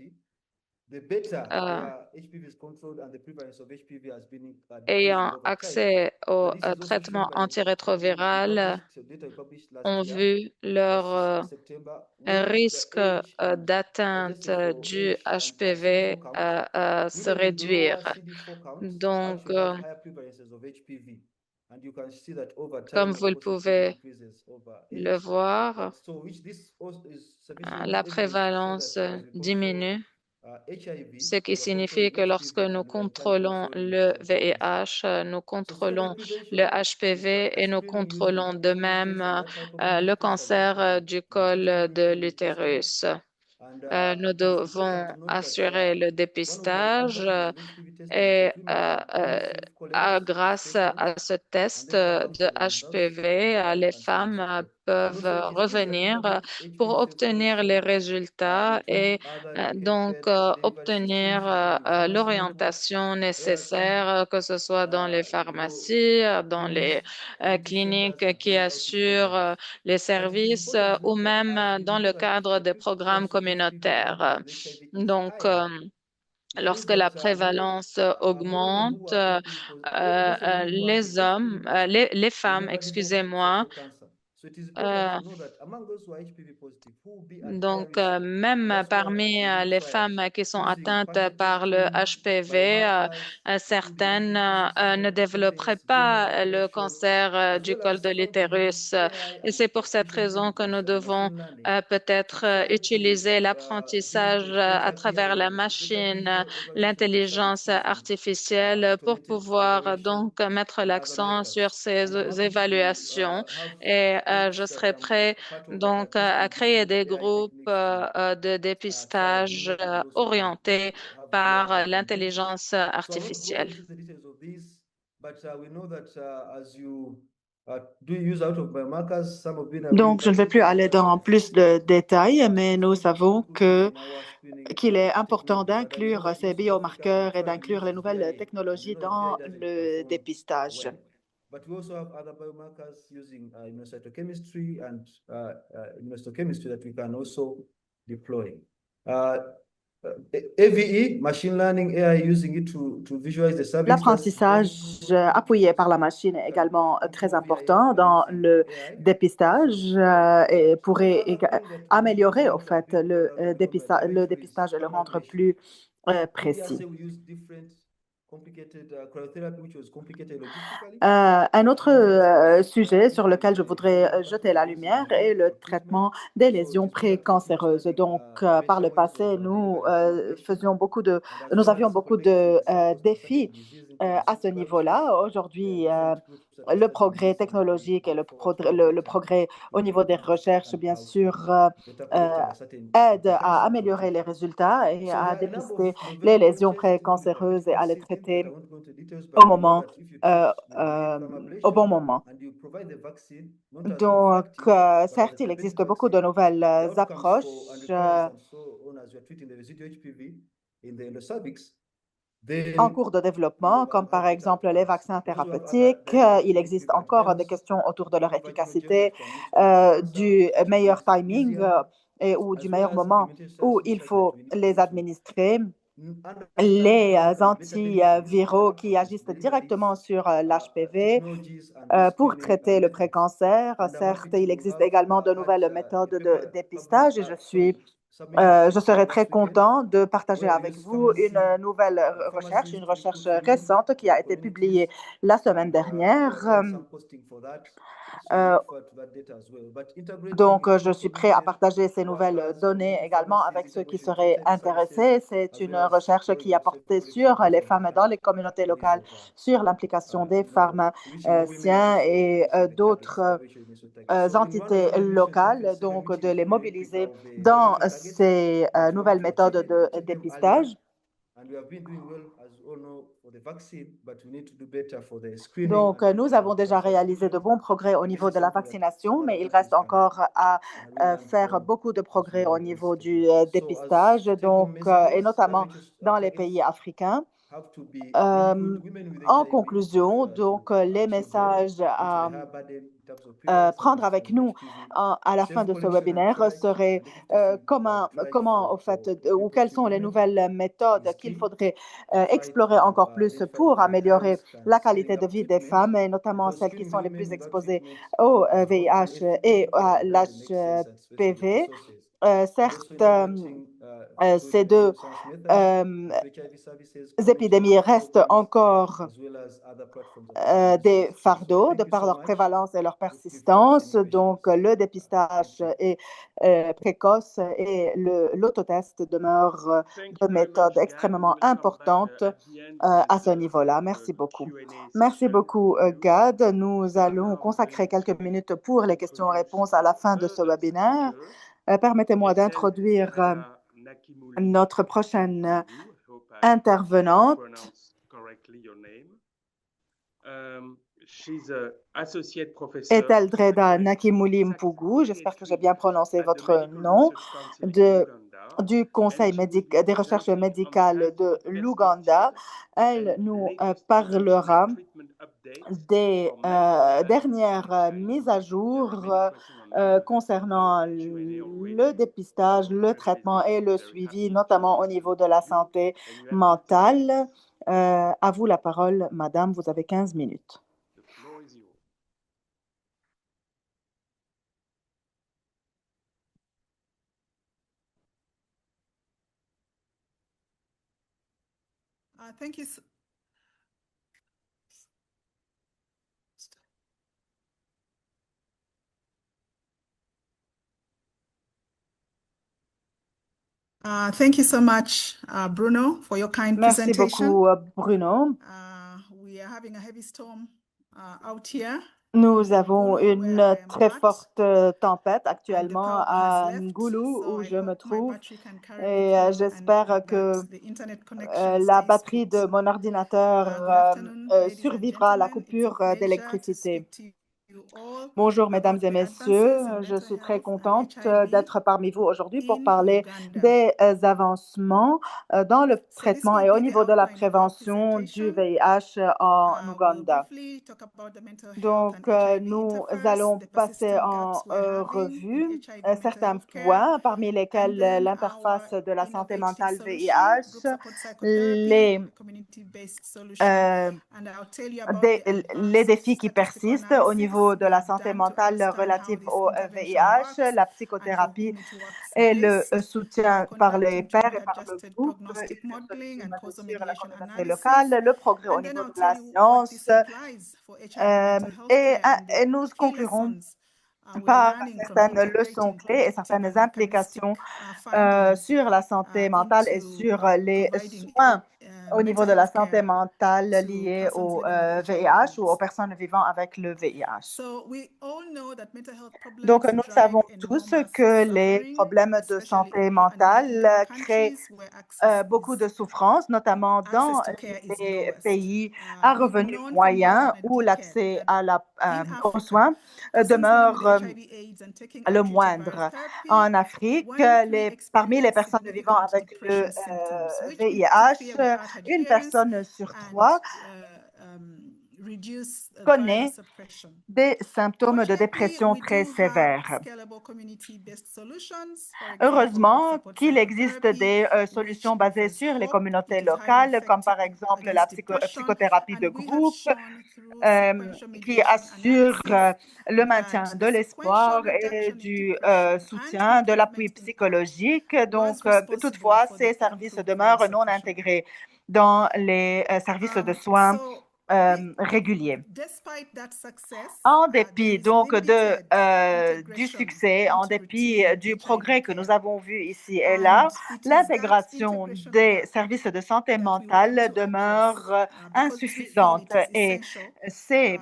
the better euh, their HPV is controlled and the prevalence of HPV has been decreasing ayant over time. accès au This is also shown traitement by antirétroviral data we published last ont year, vu leur September, when the risque age d'atteinte adjusted for du age and HPV CD4 count, se women with lower réduire. CD4 counts Donc, actually have higher prevalences of HPV. And you can see that over comme time, vous le also HPV pouvez decreases over le age. voir, So which this also is sufficient la evidence to show prévalence that as we control diminue, HIV, ce qui we are controlling signifie que lorsque HPV nous and we are in turn contrôlons controlling le cervical cancer. VIH, nous So cervical contrôlons le prevention is HPV et cancer nous screening using contrôlons de chromosomes même based on what type of le invasive cancer we are cancer treating. du We are col treating de HPV testing. l'utérus. And Nous it is important devons to note that assurer le one of the dépistage advantages of HPV testing is et that women can receive collarettes grâce specimens à ce and test then come back de for the results and HPV, follow up les and see this femmes also. And peuvent also it is easier to revenir publish pour HPV obtenir les self-protection résultats with et other donc delivery obtenir systems, including pharmacy networks, l'orientation ART, nécessaire, que ce soit dans les pharmacies, dans les community centers, cliniques and qui many outreach programs. assurent les And it is services important to ou note that même as we dans le know that cadre the des programmes prevalence of HPV communautaires. and HIV is Donc, higher, it means lorsque la that more prévalence women augmente, who are HPV positive, those of women who are les actually HPV hommes, positive les will femmes, never develop excusez-moi, cervical cancer. So it is better euh, to know that among those who are HPV positive, who will be at higher donc, risk. And même that's why parmi we do les trials femmes qui sont using atteintes cancer par le testing, HPV, biomarkers, including certaines HPV16 ne développeraient surveillance DNA pas le detection, cancer as du well col as de how to use l'utérus. AI Et and c'est pour cette artificial raison que nous intelligence and devons machine learning to peut-être try to utiliser give l'apprentissage à better travers la PIE, better machine, digital evaluation of cervix l'intelligence using artificielle pour automated pouvoir evaluation donc mettre and other l'accent sur methods. ces And I'm happy to évaluations. have Et je groups that serai I'm prêt part of that are donc à testing créer different des AI groupes techniques to de try and dépistage make it also to orientés have par greater advantage. l'intelligence So I'll not go artificielle. into the details of these, but we know that as you do use out of biomarkers, some of you have been Donc, je ne vais plus aller dans plus de détails, mais nous savons qu'il est important d'inclure ces biomarqueurs et d'inclure les nouvelles technologies dans le dépistage. But we also have other biomarkers using immunocytochemistry and immunohistochemistry that we can also deploy. AVE, machine learning AI, using it to visualize the cervix. L'apprentissage appuyé par la machine est également très important dans le dépistage et pourrait améliorer au fait le dépistage et le rendre plus précis. Un autre sujet sur lequel je voudrais jeter la lumière est le traitement des lésions précancéreuses. Donc, par le passé, nous avions beaucoup de défis à ce niveau-là. Aujourd'hui, le progrès technologique et le progrès au niveau des recherches, bien sûr, aide à améliorer les résultats et à dépister les lésions précancéreuses et à les traiter au bon moment. Donc, certes, il existe beaucoup de nouvelles approches en cours de développement, comme par exemple les vaccins thérapeutiques. Il existe encore des questions autour de leur efficacité, du meilleur timing ou du meilleur moment où il faut les administrer. Les antiviraux qui agissent directement sur l'HPV pour traiter le précancer. Certes, il existe également de nouvelles méthodes de dépistage et je serais très content de partager avec vous une nouvelle recherche, une recherche récente qui a été publiée la semaine dernière. Donc, je suis prêt à partager ces nouvelles données également avec ceux qui seraient intéressés. C'est une recherche qui a porté sur les femmes dans les communautés locales, sur l'implication des pharmaciens et d'autres entités locales, donc de les mobiliser dans ces nouvelles méthodes de dépistage. Donc, nous avons déjà réalisé de bons progrès au niveau de la vaccination, mais il reste encore à faire beaucoup de progrès au niveau du dépistage, donc, et notamment dans les pays africains. En conclusion, donc, les messages à prendre avec nous à la fin de ce webinaire serait comment, au fait, ou quelles sont les nouvelles méthodes qu'il faudrait explorer encore plus pour améliorer la qualité de vie des femmes, et notamment celles qui sont les plus exposées au VIH et à l'HPV. Certes, ces deux épidémies restent encore des fardeaux de par leur prévalence et leur persistance. Donc, le dépistage est précoce et l'autotest demeure de méthode extrêmement importante à ce niveau-là. Merci beaucoup. Merci beaucoup, Gad. Nous allons consacrer quelques minutes pour les questions-réponses à la fin de ce webinaire. Permettez-moi d'introduire notre prochaine intervenante. Eteldreda Nakimuli Mpugu, j'espère que j'ai bien prononcé votre nom, du Conseil des recherches médicales de l'Ouganda. Elle nous parlera des dernières mises à jour concernant le dépistage, le traitement et le suivi, notamment au niveau de la santé mentale. À vous la parole, madame, vous avez 15 minutes. Thank you. Thank you so much, Bruno, for your kind Merci presentation. beaucoup, Bruno. We are having a heavy storm out here. Nous avons une très forte tempête actuellement à Ngulu, où je me trouve, et j'espère que la batterie de mon ordinateur survivra à la coupure d'électricité. Bonjour, mesdames et messieurs. Je suis très contente d'être parmi vous aujourd'hui pour parler des avancements dans le traitement et au niveau de la prévention du VIH en Ouganda. Donc, nous allons passer en revue certains points, parmi lesquels l'interface de la santé mentale VIH, les défis qui persistent au niveau de la santé mentale relative au VIH, la psychothérapie et le soutien par les pairs et par le groupe, sur la communauté locale, le progrès au niveau de la science. Et nous conclurons par certaines leçons clés et certaines implications sur la santé mentale et sur les soins au niveau de la santé mentale liée au VIH ou aux personnes vivant avec le VIH. Donc, nous savons tous que les problèmes de santé mentale créent beaucoup de souffrance, notamment dans les pays à revenus moyens où l'accès aux soins demeure le moindre. En Afrique, parmi les personnes vivant avec le VIH, une personne sur trois connaît des symptômes de dépression très sévères. Heureusement qu'il existe des solutions basées sur les communautés locales, comme par exemple la psychothérapie de groupe, qui assure le maintien de l'espoir et du soutien, de l'appui psychologique. Donc, toutefois, ces services demeurent non intégrés dans les services de soins réguliers. En dépit donc du succès, en dépit du progrès que nous avons vu ici et là, l'intégration des services de santé mentale demeure insuffisante et c'est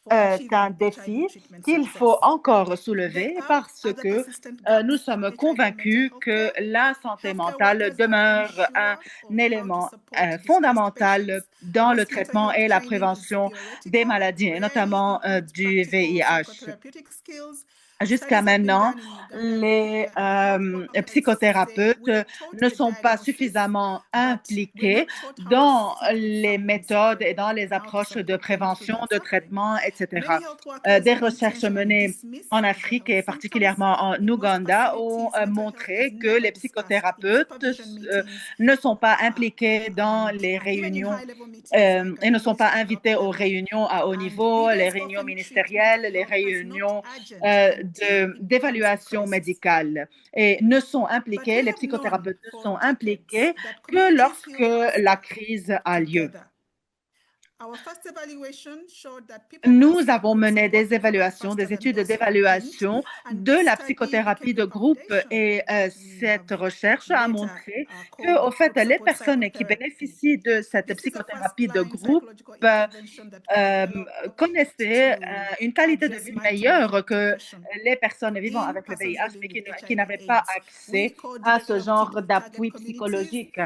est un défi qu'il faut encore soulever parce que nous sommes convaincus que la santé mentale demeure un élément fondamental dans le traitement et la prévention des maladies, et notamment du VIH. Jusqu'à maintenant, les psychothérapeutes ne sont pas suffisamment impliqués dans les méthodes et dans les approches de prévention, de traitement, etc. Des recherches menées en Afrique et particulièrement en Ouganda ont montré que les psychothérapeutes ne sont pas impliqués dans les réunions et ne sont pas invités aux réunions à haut niveau, les réunions ministérielles, les réunions d'évaluation médicale et ne sont impliqués, les psychothérapeutes ne sont impliqués que lorsque la crise a lieu. Nous avons mené des évaluations, des études d'évaluation de la psychothérapie de groupe et cette recherche a montré que, au fait, les personnes qui bénéficient de cette psychothérapie de groupe connaissaient une qualité de vie meilleure que les personnes vivant avec le VIH, mais qui n'avaient pas accès à ce genre d'appui psychologique.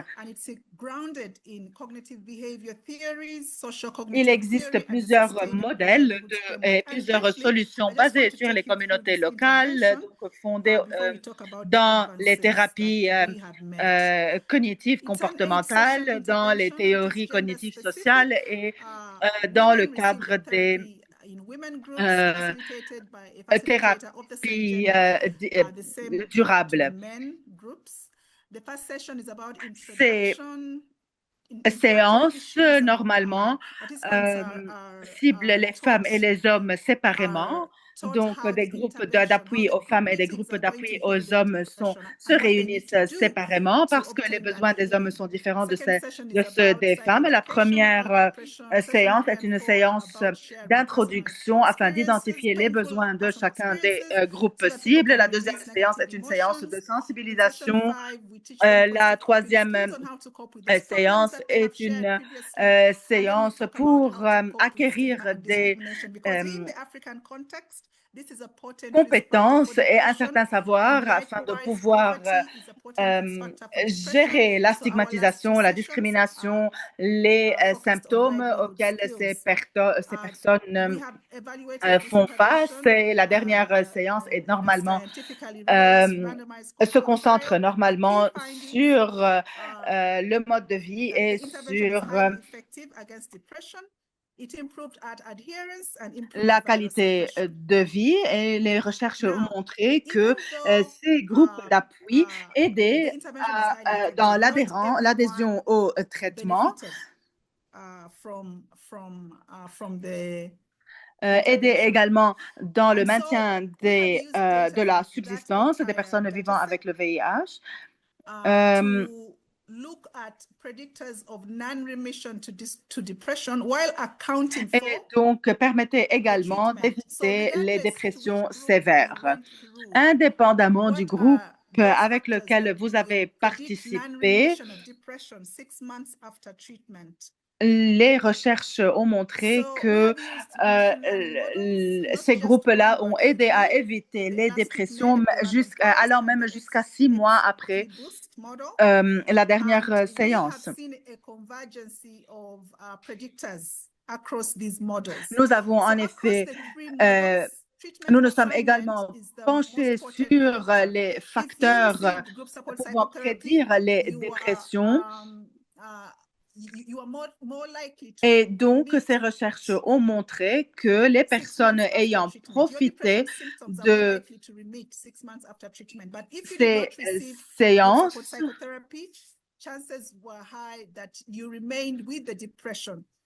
Il existe plusieurs modèles et plusieurs solutions basées sur les communautés locales, donc fondées dans les thérapies cognitives comportementales, dans les théories cognitives sociales et dans le cadre des thérapies durables. Ces séances, normalement, ciblent les femmes et les hommes séparément. Donc, des groupes d'appui aux femmes et des groupes d'appui aux hommes se réunissent séparément parce que les besoins des hommes sont différents de ceux des femmes. La première séance est une séance d'introduction afin d'identifier les besoins de chacun des groupes cibles. La deuxième séance est une séance de sensibilisation. La troisième séance est une séance pour acquérir des compétences et un certain savoir afin de pouvoir gérer la stigmatisation, la discrimination, les symptômes auxquels ces personnes font face. Et la dernière séance est normalement se concentre normalement sur le mode de vie et sur la qualité de vie, et les recherches ont montré que ces groupes d'appui aidaient dans l'adhésion au traitement, aider également dans le maintien de la subsistance des personnes vivant avec le VIH. Et donc, permettait également d'éviter les dépressions sévères. Indépendamment du groupe avec lequel vous avez participé, les recherches ont montré que ces groupes-là ont aidé à éviter les dépressions allant même jusqu'à 6 mois après la dernière séance. Nous avons en effet nous nous sommes également penchés sur les facteurs pouvant prédire les dépressions. Et donc, ces recherches ont montré que les personnes ayant profité de ces séances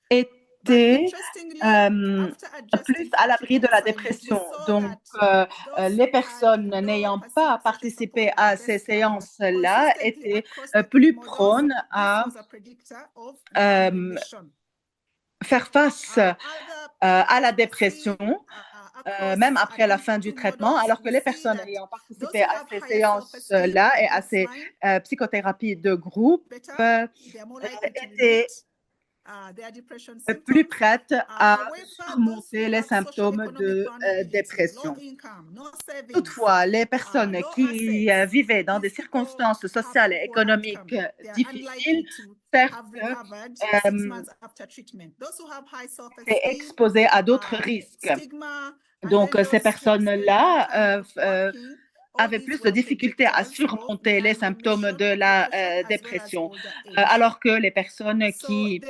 étaient plus à l'abri de la dépression. Donc, les personnes n'ayant pas participé à ces séances-là étaient plus prônes à faire face à la dépression, même après la fin du traitement, alors que les personnes ayant participé à ces séances-là et à ces psychothérapies de groupe étaient plus prêtes à surmonter les symptômes de dépression. Toutefois, les personnes qui vivaient dans des circonstances sociales et économiques difficiles, certes, étaient exposées à d'autres risques. Donc, ces personnes-là avaient plus de difficultés à surmonter les symptômes de la dépression, alors que les personnes qui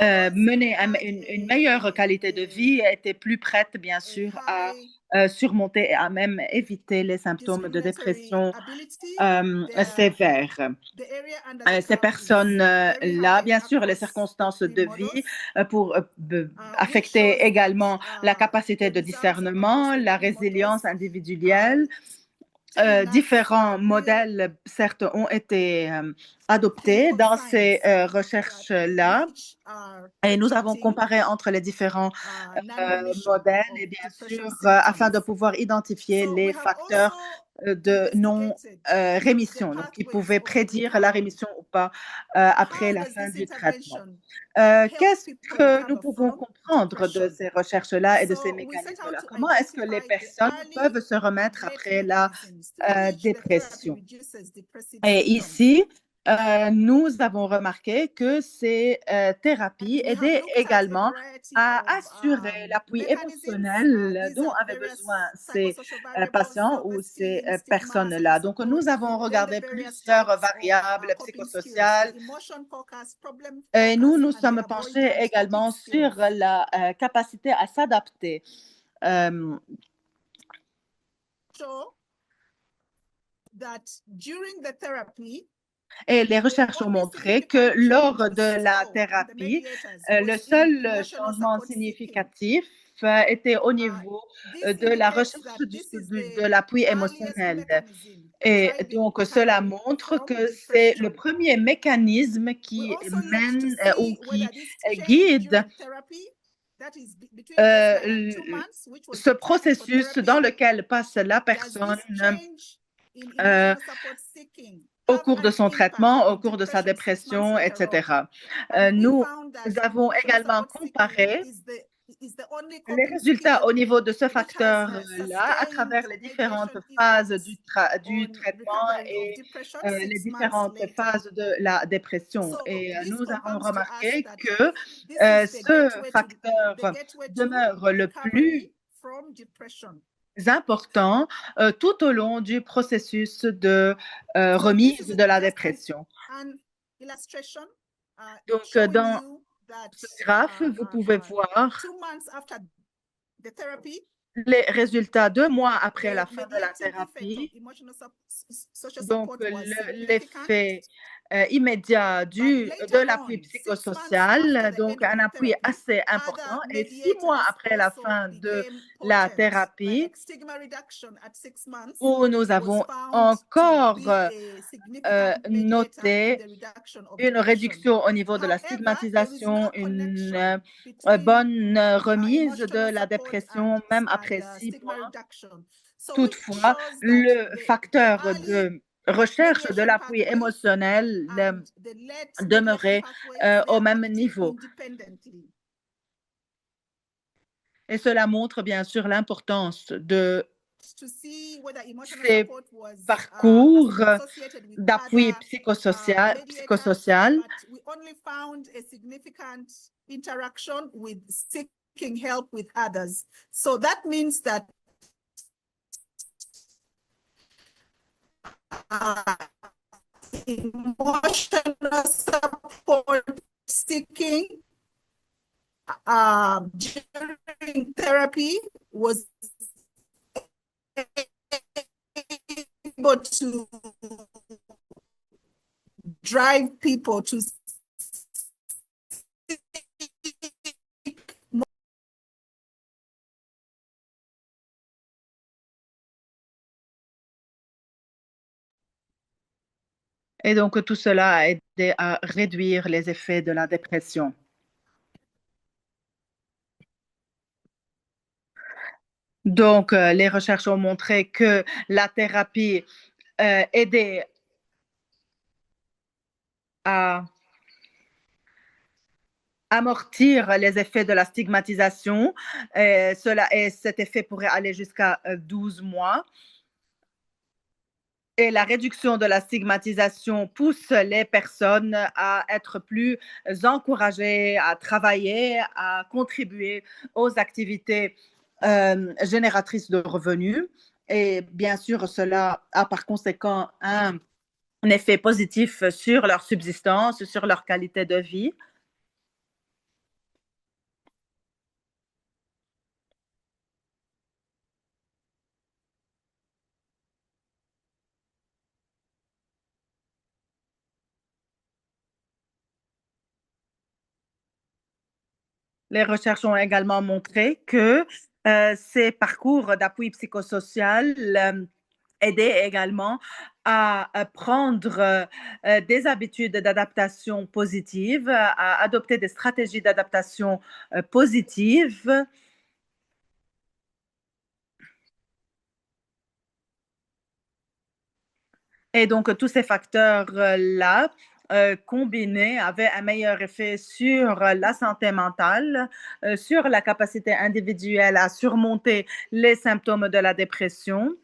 menaient une meilleure qualité de vie étaient plus prêtes, bien sûr, à surmonter et à même éviter les symptômes de dépression sévères. Ces personnes-là, bien sûr, les circonstances de vie affectaient également la capacité de discernement, la résilience individuelle. Différents modèles, certes, ont été adoptés dans ces recherches-là. Et nous avons comparé entre les différents modèles et bien sûr, afin de pouvoir identifier les facteurs de non-rémission, donc qui pouvaient prédire la rémission ou pas après la fin du traitement. Qu'est-ce que nous pouvons comprendre de ces recherches-là et de ces mécanismes-là? Comment est-ce que les personnes peuvent se remettre après la dépression? Et ici, nous avons remarqué que ces thérapies aidaient également à assurer l'appui émotionnel dont avaient besoin ces patients ou ces personnes-là. Donc, nous avons regardé plusieurs variables psychosociales et nous nous sommes penchés également sur la capacité à s'adapter. Et les recherches ont montré que lors de la thérapie, le seul changement significatif était au niveau de la recherche de l'appui émotionnel. Et donc, cela montre que c'est le premier mécanisme qui mène ou qui guide ce processus dans lequel passe la personne au cours de son traitement, au cours de sa dépression, etc. Nous avons également comparé les résultats au niveau de ce facteur-là à travers les différentes phases du traitement et les différentes phases de la dépression. Et nous avons remarqué que ce facteur demeure le plus important tout au long du processus de remise de la dépression. Donc, dans ce graphe, vous pouvez voir les résultats 2 mois après la fin de la thérapie. Donc, l'effet immédiat de l'appui psychosocial, donc un appui assez important. Et 6 mois après la fin de la thérapie, où nous avons encore noté une réduction au niveau de la stigmatisation, une bonne remise de la dépression, même après 6 mois. Toutefois, le facteur de recherche de l'appui émotionnel demeurait au même niveau. Et cela montre bien sûr l'importance de ces parcours d'appui psychosocial. So that means that emotional support seeking during therapy was able to drive people to Et donc, tout cela a aidé à réduire les effets de la dépression. Donc, les recherches ont montré que la thérapie aidait à amortir les effets de la stigmatisation. Cet effet pourrait aller jusqu'à 12 mois. Et la réduction de la stigmatisation pousse les personnes à être plus encouragées, à travailler, à contribuer aux activités génératrices de revenus. Et bien sûr, cela a par conséquent un effet positif sur leur subsistance, sur leur qualité de vie. Les recherches ont également montré que ces parcours d'appui psychosocial aidaient également à prendre des habitudes d'adaptation positives, à adopter des stratégies d'adaptation positives. Et donc, tous ces facteurs-là, combinés, avaient un meilleur effet sur la santé mentale, sur la capacité individuelle à surmonter les symptômes de la dépression.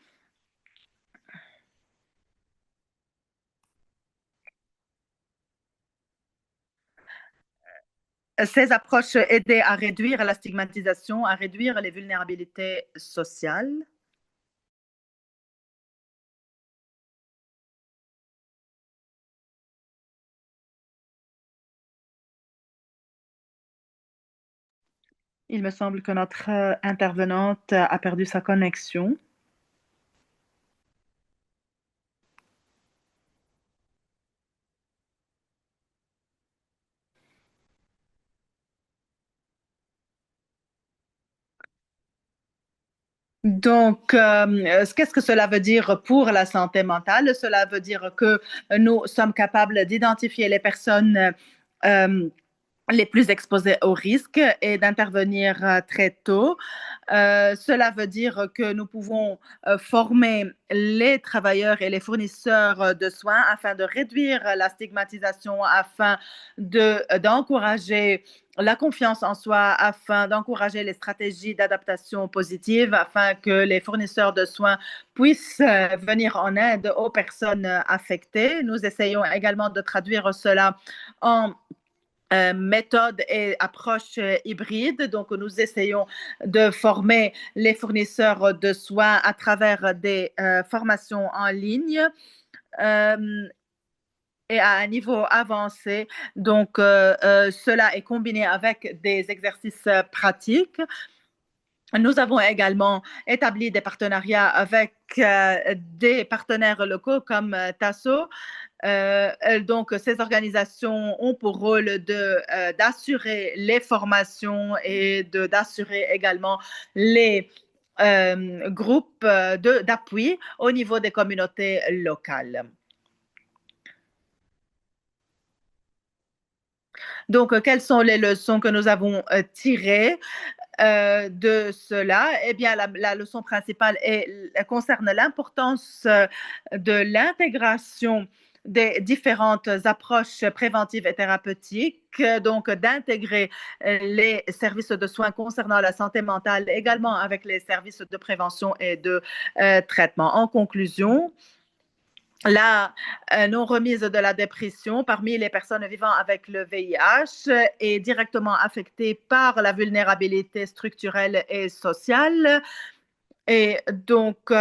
Ces approches aidaient à réduire la stigmatisation, à réduire les vulnérabilités sociales. Il me semble que notre intervenante a perdu sa connexion. Donc, qu'est-ce que cela veut dire pour la santé mentale? Cela veut dire que nous sommes capables d'identifier les personnes les plus exposées au risque et d'intervenir très tôt. Cela veut dire que nous pouvons former les travailleurs et les fournisseurs de soins afin de réduire la stigmatisation, afin d'encourager la confiance en soi, afin d'encourager les stratégies d'adaptation positives, afin que les fournisseurs de soins puissent venir en aide aux personnes affectées. Nous essayons également de traduire cela en méthodes et approches hybrides. Donc, nous essayons de former les fournisseurs de soins à travers des formations en ligne et à un niveau avancé. Donc, cela est combiné avec des exercices pratiques. Nous avons également établi des partenariats avec des partenaires locaux comme Tasso. Donc, ces organisations ont pour rôle d'assurer les formations et d'assurer également les groupes d'appui au niveau des communautés locales. Donc, quelles sont les leçons que nous avons tirées de cela? Eh bien, la leçon principale concerne l'importance de l'intégration des différentes approches préventives et thérapeutiques, donc d'intégrer les services de soins concernant la santé mentale également avec les services de prévention et de traitement. En conclusion, la non-remise de la dépression parmi les personnes vivant avec le VIH est directement affectée par la vulnérabilité structurelle et sociale. Et donc,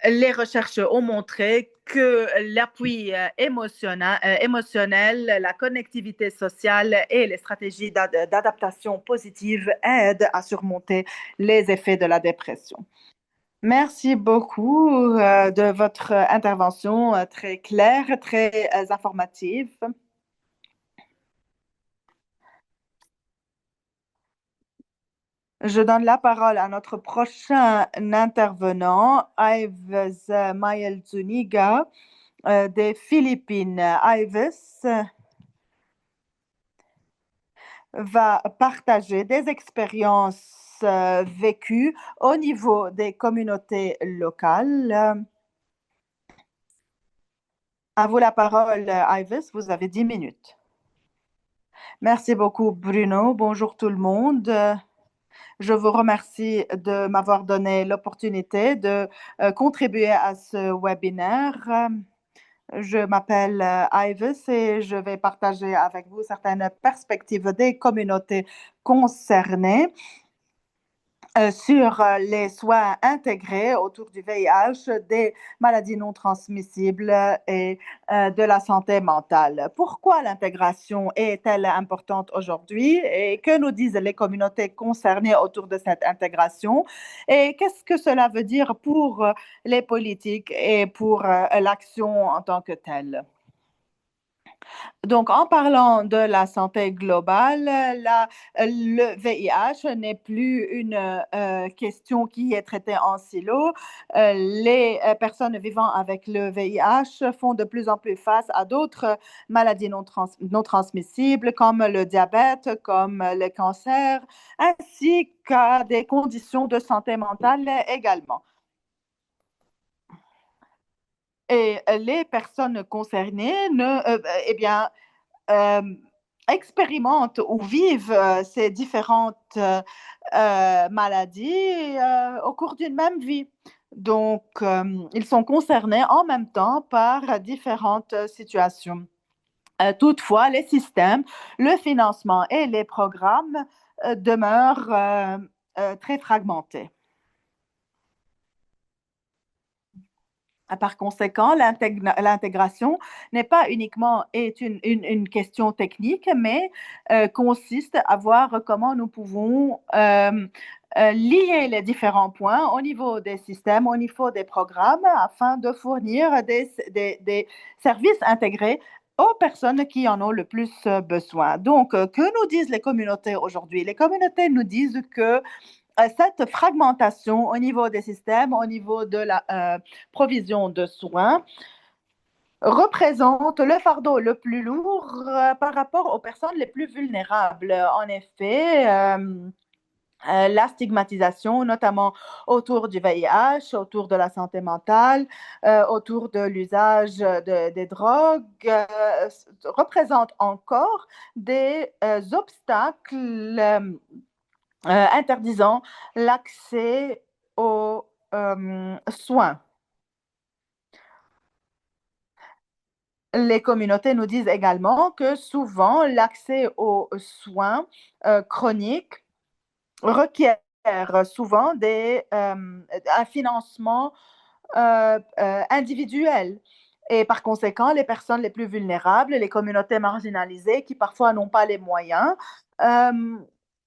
les recherches ont montré que l'appui émotionnel, la connectivité sociale et les stratégies d'adaptation positive aident à surmonter les effets de la dépression. Merci beaucoup de votre intervention très claire, très informative. Je donne la parole à notre prochain intervenant, Ives Mayel Zuniga, des Philippines. Ives va partager des expériences vécues au niveau des communautés locales. À vous la parole, Ives, vous avez 10 minutes. Merci beaucoup, Bruno. Bonjour tout le monde. Je vous remercie de m'avoir donné l'opportunité de contribuer à ce webinaire. Je m'appelle Ivis et je vais partager avec vous certaines perspectives des communautés concernées sur les soins intégrés autour du VIH, des maladies non transmissibles et de la santé mentale. Pourquoi l'intégration est-elle importante aujourd'hui et que nous disent les communautés concernées autour de cette intégration et qu'est-ce que cela veut dire pour les politiques et pour l'action en tant que telle? Donc, en parlant de la santé globale, le VIH n'est plus une question qui est traitée en silo. Les personnes vivant avec le VIH font de plus en plus face à d'autres maladies non transmissibles comme le diabète, comme le cancer, ainsi qu'à des conditions de santé mentale également. Et les personnes concernées eh bien, expérimentent ou vivent ces différentes maladies au cours d'une même vie. Donc, ils sont concernés en même temps par différentes situations. Toutefois, les systèmes, le financement et les programmes demeurent très fragmentés. Par conséquent, l'intégration n'est pas uniquement une question technique, mais consiste à voir comment nous pouvons lier les différents points au niveau des systèmes, au niveau des programmes, afin de fournir des services intégrés aux personnes qui en ont le plus besoin. Donc, que nous disent les communautés aujourd'hui? Les communautés nous disent que cette fragmentation au niveau des systèmes, au niveau de la provision de soins, représente le fardeau le plus lourd par rapport aux personnes les plus vulnérables. En effet, la stigmatisation, notamment autour du VIH, autour de la santé mentale, autour de l'usage des drogues, représente encore des obstacles interdisant l'accès aux soins. Les communautés nous disent également que souvent l'accès aux soins chroniques requiert souvent un financement individuel. Et par conséquent, les personnes les plus vulnérables, les communautés marginalisées qui parfois n'ont pas les moyens,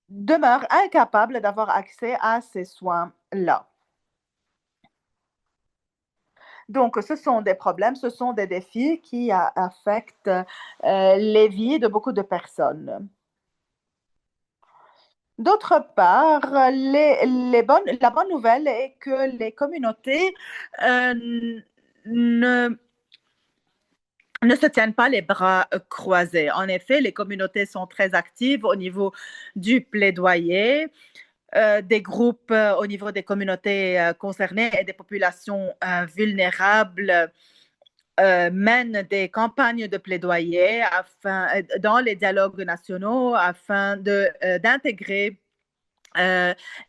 demeurent incapables d'avoir accès à ces soins-là. Donc, ce sont des problèmes, ce sont des défis qui affectent les vies de beaucoup de personnes. D'autre part, la bonne nouvelle est que les communautés ne se tiennent pas les bras croisés. En effet, les communautés sont très actives au niveau du plaidoyer, des groupes au niveau des communautés concernées et des populations vulnérables mènent des campagnes de plaidoyer dans les dialogues nationaux afin d'intégrer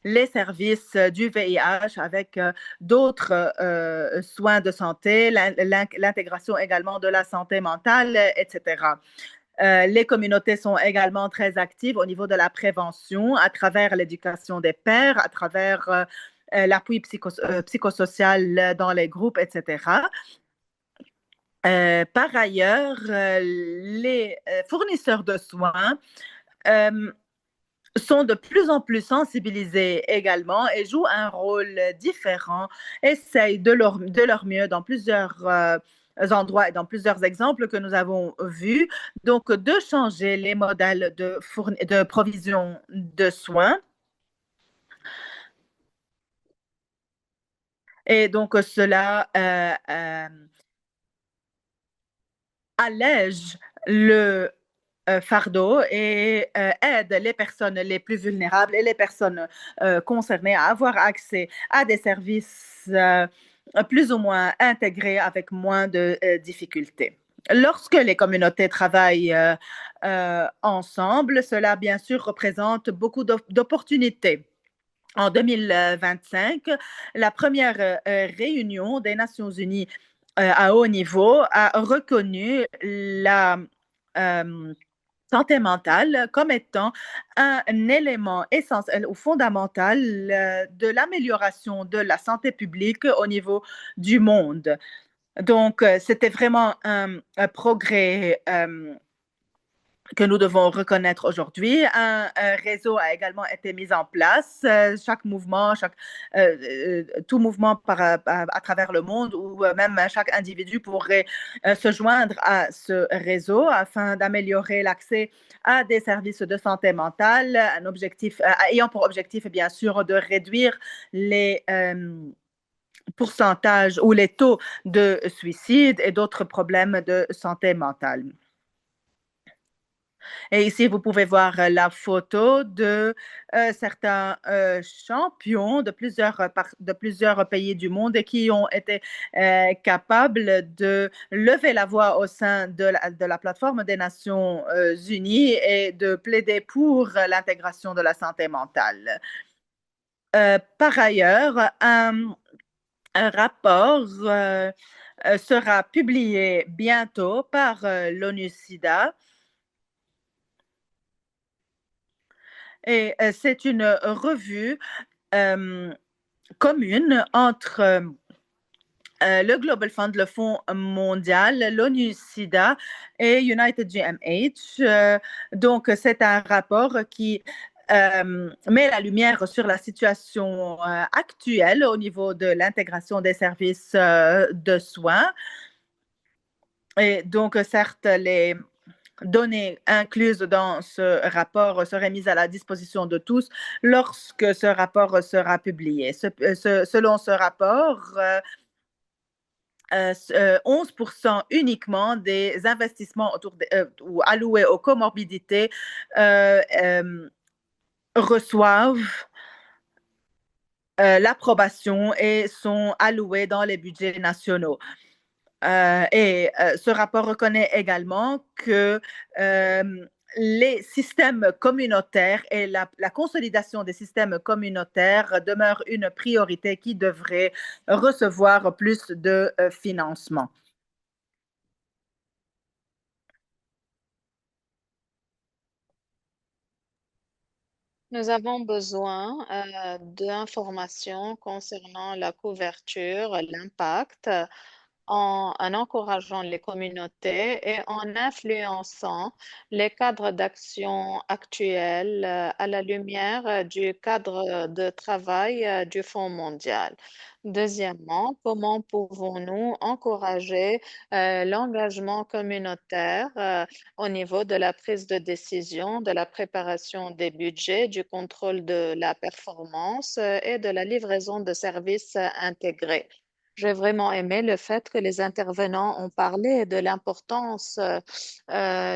les services du VIH avec d'autres soins de santé, l'intégration également de la santé mentale, etc. Les communautés sont également très actives au niveau de la prévention à travers l'éducation des pairs, à travers l'appui psychosocial dans les groupes, etc. Par ailleurs, les fournisseurs de soins sont de plus en plus sensibilisés également et jouent un rôle différent, essayent de leur mieux dans plusieurs endroits et dans plusieurs exemples que nous avons vus, donc de changer les modèles de provision de soins. Et donc, cela allège le fardeau et aide les personnes les plus vulnérables et les personnes concernées à avoir accès à des services plus ou moins intégrés avec moins de difficultés. lorsque les communautés travaillent ensemble, cela bien sûr représente beaucoup d'opportunités. En 2025, la première réunion des Nations Unies à haut niveau a reconnu la santé mentale comme étant un élément essentiel ou fondamental de l'amélioration de la santé publique au niveau du monde. Donc, c'était vraiment un progrès que nous devons reconnaître aujourd'hui. Un réseau a également été mis en place. Chaque mouvement, tout mouvement à travers le monde ou même chaque individu pourrait se joindre à ce réseau afin d'améliorer l'accès à des services de santé mentale, un objectif, ayant pour objectif, bien sûr, de réduire les pourcentages ou les taux de suicide et d'autres problèmes de santé mentale. Et ici, vous pouvez voir la photo de certains champions de plusieurs pays du monde qui ont été capables de lever la voix au sein de la plateforme des Nations Unies et de plaider pour l'intégration de la santé mentale. Par ailleurs, un rapport sera publié bientôt par l'ONU-SIDA. Et c'est une revue commune entre le Global Fund, le Fonds mondial, l'ONU-SIDA et United GMH. Donc, c'est un rapport qui met la lumière sur la situation actuelle au niveau de l'intégration des services de soins. Et donc, certes, les données incluses dans ce rapport seraient mises à la disposition de tous lorsque ce rapport sera publié. Selon ce rapport, 11% uniquement des investissements ou alloués aux comorbidités reçoivent l'approbation et sont alloués dans les budgets nationaux. Ce rapport reconnaît également que les systèmes communautaires et la consolidation des systèmes communautaires demeurent une priorité qui devrait recevoir plus de financement. Nous avons besoin d'informations concernant la couverture, l'impact, en encourageant les communautés et en influençant les cadres d'action actuels à la lumière du cadre de travail du Fonds mondial. Deuxièmement, comment pouvons-nous encourager l'engagement communautaire au niveau de la prise de décision, de la préparation des budgets, du contrôle de la performance et de la livraison de services intégrés? J'ai vraiment aimé le fait que les intervenants ont parlé de l'importance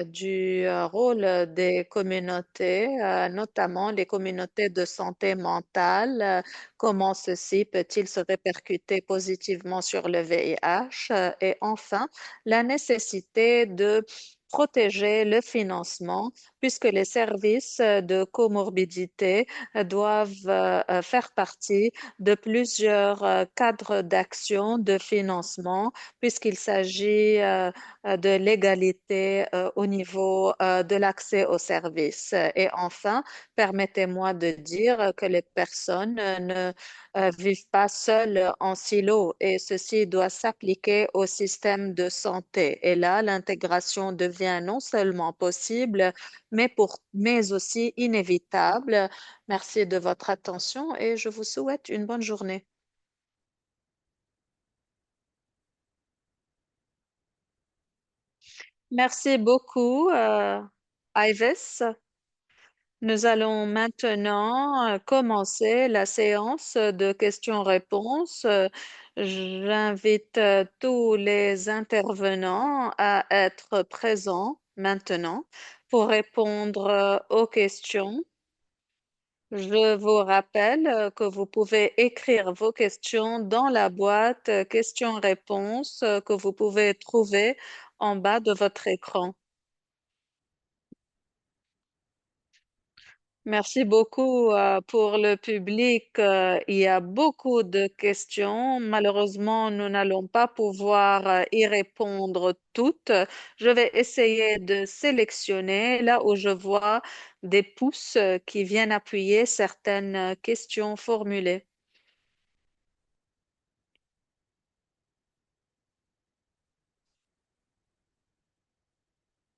du rôle des communautés, notamment les communautés de santé mentale, comment ceci peut-il se répercuter positivement sur le VIH, et enfin, la nécessité de protéger le financement puisque les services de comorbidité doivent faire partie de plusieurs cadres d'action de financement, puisqu'il s'agit de l'égalité au niveau de l'accès aux services. Et enfin, permettez-moi de dire que les personnes ne vivent pas seules en silo et ceci doit s'appliquer au système de santé. Et là, l'intégration devient non seulement possible, mais aussi inévitable. Merci de votre attention et je vous souhaite une bonne journée. Merci beaucoup, Ives. Nous allons maintenant commencer la séance de questions-réponses. J'invite tous les intervenants à être présents maintenant pour répondre aux questions. Je vous rappelle que vous pouvez écrire vos questions dans la boîte questions-réponses que vous pouvez trouver en bas de votre écran. Merci beaucoup pour le public. Il y a beaucoup de questions. Malheureusement, nous n'allons pas pouvoir y répondre toutes. Je vais essayer de sélectionner là où je vois des pouces qui viennent appuyer certaines questions formulées.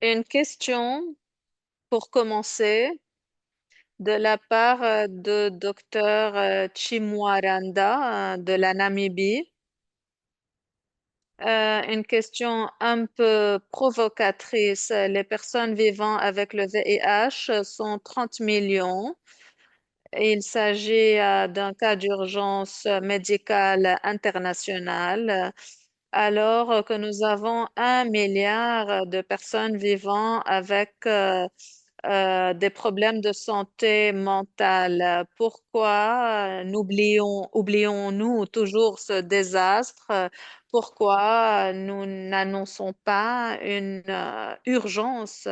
Une question pour commencer de la part de Dr. Chimwaranda de la Namibie. Une question un peu provocatrice. Les personnes vivant avec le VIH sont 30 millions. Il s'agit d'un cas d'urgence médicale internationale, alors que nous avons 1 milliard de personnes vivant avec des problèmes de santé mentale. Pourquoi oublions-nous toujours ce désastre? Pourquoi nous n'annonçons pas une urgence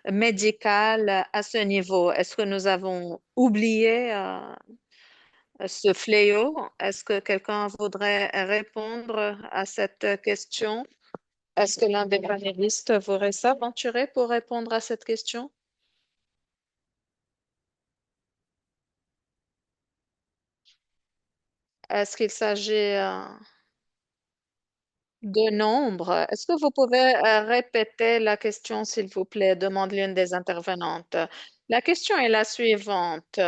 médicale à ce niveau? Est-ce que nous avons oublié ce fléau? Est-ce que quelqu'un voudrait répondre à cette question? Est-ce que l'un des panélistes voudrait s'aventurer pour répondre à cette question? Est-ce qu'il s'agit de nombre? Est-ce que vous pouvez répéter la question, s'il vous plaît? Demande l'une des intervenantes. La question est la suivante.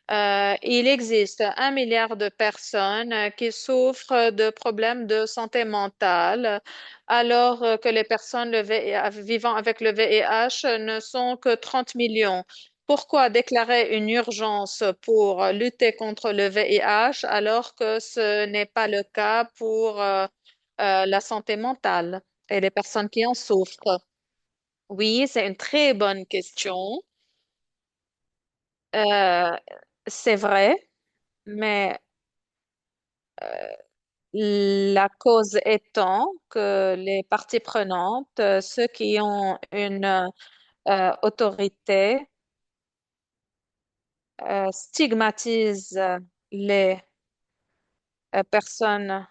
Il existe 1 milliard de personnes qui souffrent de problèmes de santé mentale, alors que les personnes vivant avec le VIH ne sont que 30 millions. Pourquoi déclarer une urgence pour lutter contre le VIH alors que ce n'est pas le cas pour la santé mentale et les personnes qui en souffrent? Oui, c'est une très bonne question. Euh, c'est vrai, mais la cause étant que les parties prenantes, ceux qui ont une autorité, stigmatisent les personnes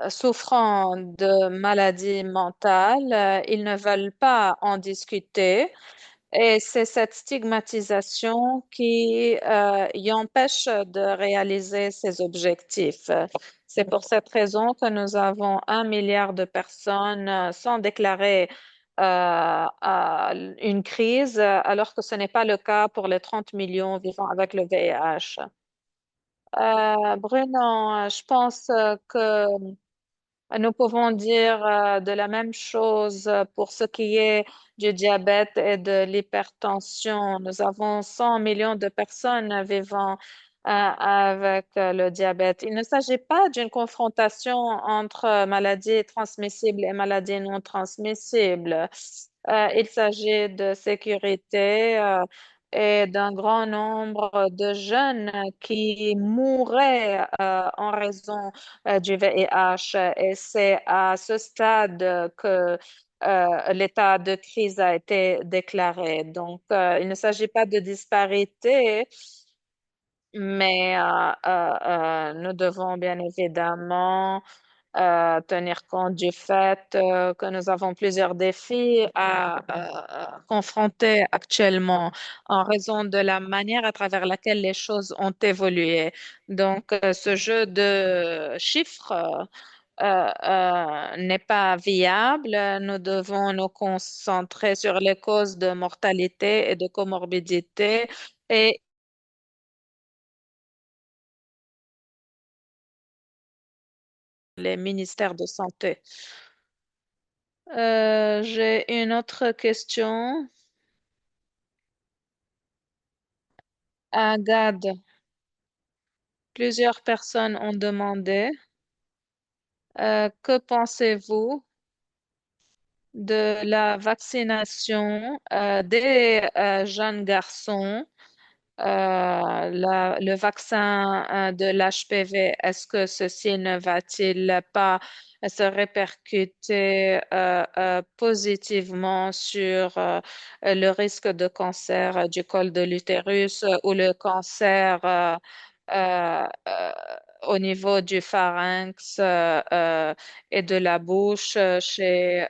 souffrant de maladies mentales. Ils ne veulent pas en discuter. Et c'est cette stigmatisation qui y empêche de réaliser ses objectifs. C'est pour cette raison que nous avons 1 milliard de personnes sans déclarer une crise, alors que ce n'est pas le cas pour les 30 millions vivant avec le VIH. Bruno, je pense que nous pouvons dire de la même chose pour ce qui est du diabète et de l'hypertension. Nous avons 100 millions de personnes vivant avec le diabète. Il ne s'agit pas d'une confrontation entre maladies transmissibles et maladies non transmissibles. Il s'agit de sécurité et d'un grand nombre de jeunes qui mourraient en raison du VIH. Et c'est à ce stade que l'état de crise a été déclaré. Donc, il ne s'agit pas de disparité, mais nous devons bien évidemment tenir compte du fait que nous avons plusieurs défis à confronter actuellement en raison de la manière à travers laquelle les choses ont évolué. Donc, ce jeu de chiffres n'est pas viable. Nous devons nous concentrer sur les causes de mortalité et de comorbidité et les ministères de santé. J'ai une autre question. À GAD, plusieurs personnes ont demandé que pensez-vous de la vaccination des jeunes garçons le vaccin de l'HPV, est-ce que ceci ne va-t-il pas se répercuter positivement sur le risque de cancer du col de l'utérus ou le cancer euh, euh, au niveau du pharynx et de la bouche chez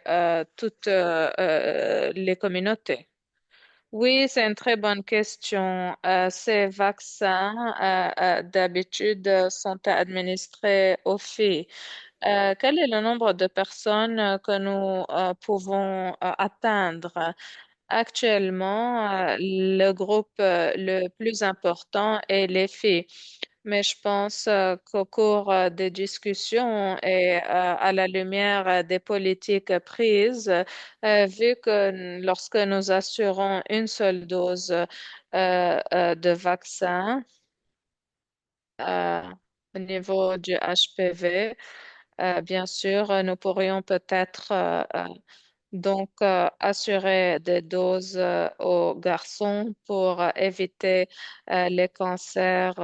toutes les communautés? Oui, c'est une très bonne question. Ces vaccins, d'habitude, sont administrés aux filles. Quel est le nombre de personnes que nous pouvons atteindre? Actuellement, le groupe le plus important est les filles. Mais je pense qu'au cours des discussions et à la lumière des politiques prises, vu que lorsque nous assurons une seule dose de vaccin euh, au niveau du HPV, bien sûr, nous pourrions peut-être assurer des doses aux garçons pour éviter les cancers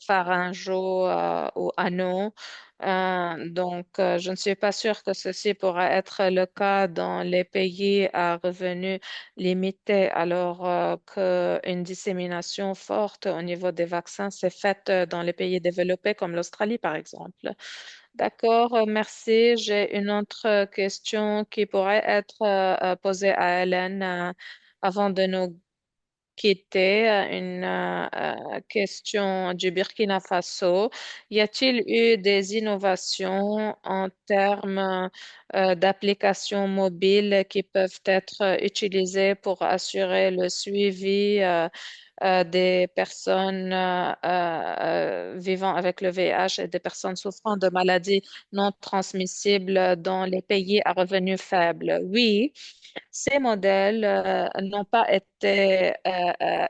pharyngaux ou anaux. Je ne suis pas sûre que ceci pourra être le cas dans les pays à revenus limités, alors qu'une dissémination forte au niveau des vaccins s'est faite dans les pays développés comme l'Australie, par exemple. D'accord, merci. J'ai une autre question qui pourrait être posée à Hélène avant de nous quitter. Une question du Burkina Faso. Y a-t-il eu des innovations en termes d'applications mobiles qui peuvent être utilisées pour assurer le suivi des personnes vivant avec le VIH et des personnes souffrant de maladies non transmissibles dans les pays à revenus faibles? Oui, ces modèles n'ont pas été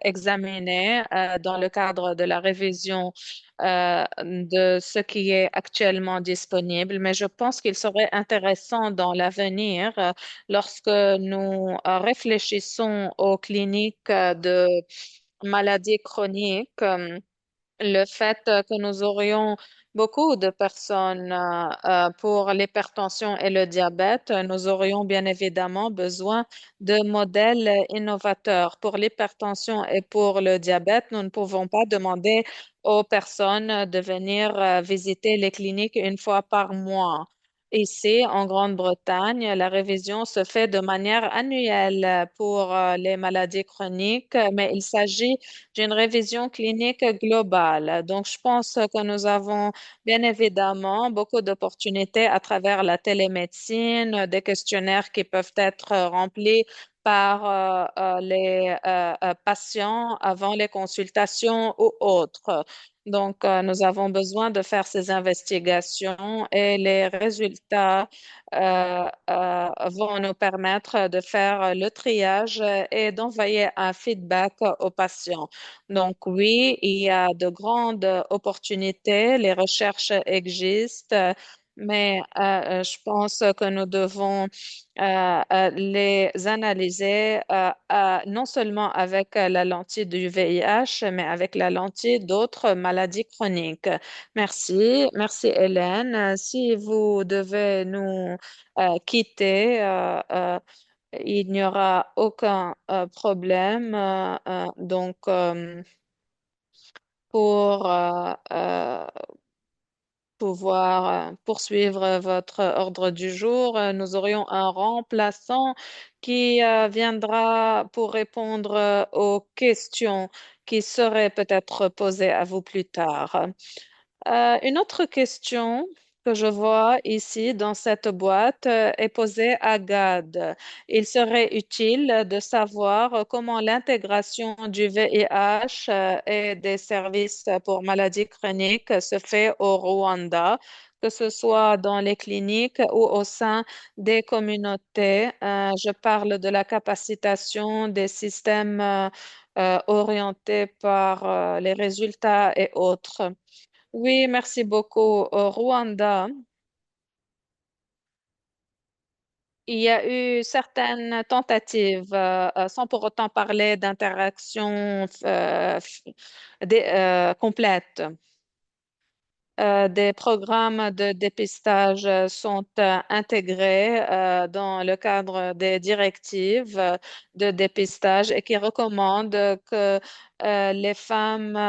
examinés dans le cadre de la révision de ce qui est actuellement disponible, mais je pense qu'il serait intéressant dans l'avenir, lorsque nous réfléchissons aux cliniques de maladies chroniques, le fait que nous aurions beaucoup de personnes pour l'hypertension et le diabète, nous aurions bien évidemment besoin de modèles innovateurs. Pour l'hypertension et pour le diabète, nous ne pouvons pas demander aux personnes de venir visiter les cliniques une fois par mois. Ici, en Grande-Bretagne, la révision se fait de manière annuelle pour les maladies chroniques, mais il s'agit d'une révision clinique globale. Donc, je pense que nous avons bien évidemment beaucoup d'opportunités à travers la télémédecine, des questionnaires qui peuvent être remplis par les patients avant les consultations ou autres. Nous avons besoin de faire ces investigations et les résultats vont nous permettre de faire le triage et d'envoyer un feedback aux patients. Donc oui, il y a de grandes opportunités, les recherches existent, mais je pense que nous devons les analyser non seulement avec la lentille du VIH, mais avec la lentille d'autres maladies chroniques. Merci, merci Hélène. Si vous devez nous quitter, il n'y aura aucun problème. Pour pouvoir poursuivre votre ordre du jour, nous aurions un remplaçant qui viendra pour répondre aux questions qui seraient peut-être posées à vous plus tard. Une autre question que je vois ici dans cette boîte est posée à Gad. Il serait utile de savoir comment l'intégration du VIH et des services pour maladies chroniques se fait au Rwanda, que ce soit dans les cliniques ou au sein des communautés. Je parle de la capacitation des systèmes orientés par les résultats et autres. Oui, merci beaucoup. Au Rwanda, il y a eu certaines tentatives, sans pour autant parler d'interaction complète. Des programmes de dépistage sont intégrés dans le cadre des directives de dépistage et qui recommandent que les femmes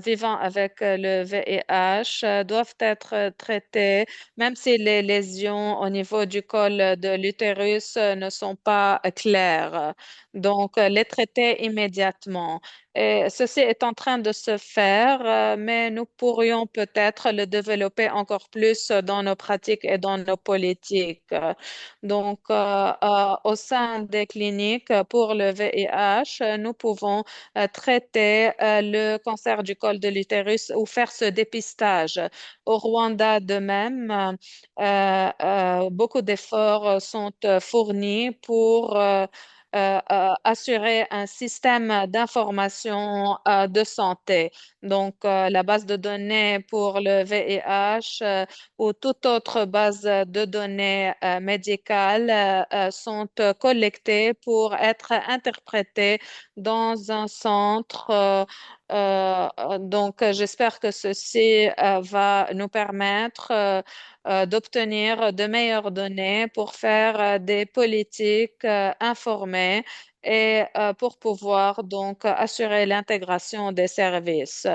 vivant avec le VIH doivent être traitées, même si les lésions au niveau du col de l'utérus ne sont pas claires. Donc, les traiter immédiatement. Et ceci est en train de se faire, mais nous pourrions peut-être le développer encore plus dans nos pratiques et dans nos politiques. Donc, au sein des cliniques pour le VIH, nous pouvons traiter le cancer du col de l'utérus ou faire ce dépistage. Au Rwanda de même, beaucoup d'efforts sont fournis pour assurer un système d'information de santé. Donc, la base de données pour le VIH ou toute autre base de données médicales sont collectées pour être interprétées dans un centre. Donc, j'espère que ceci va nous permettre d'obtenir de meilleures données pour faire des politiques informées et pour pouvoir donc assurer l'intégration des services.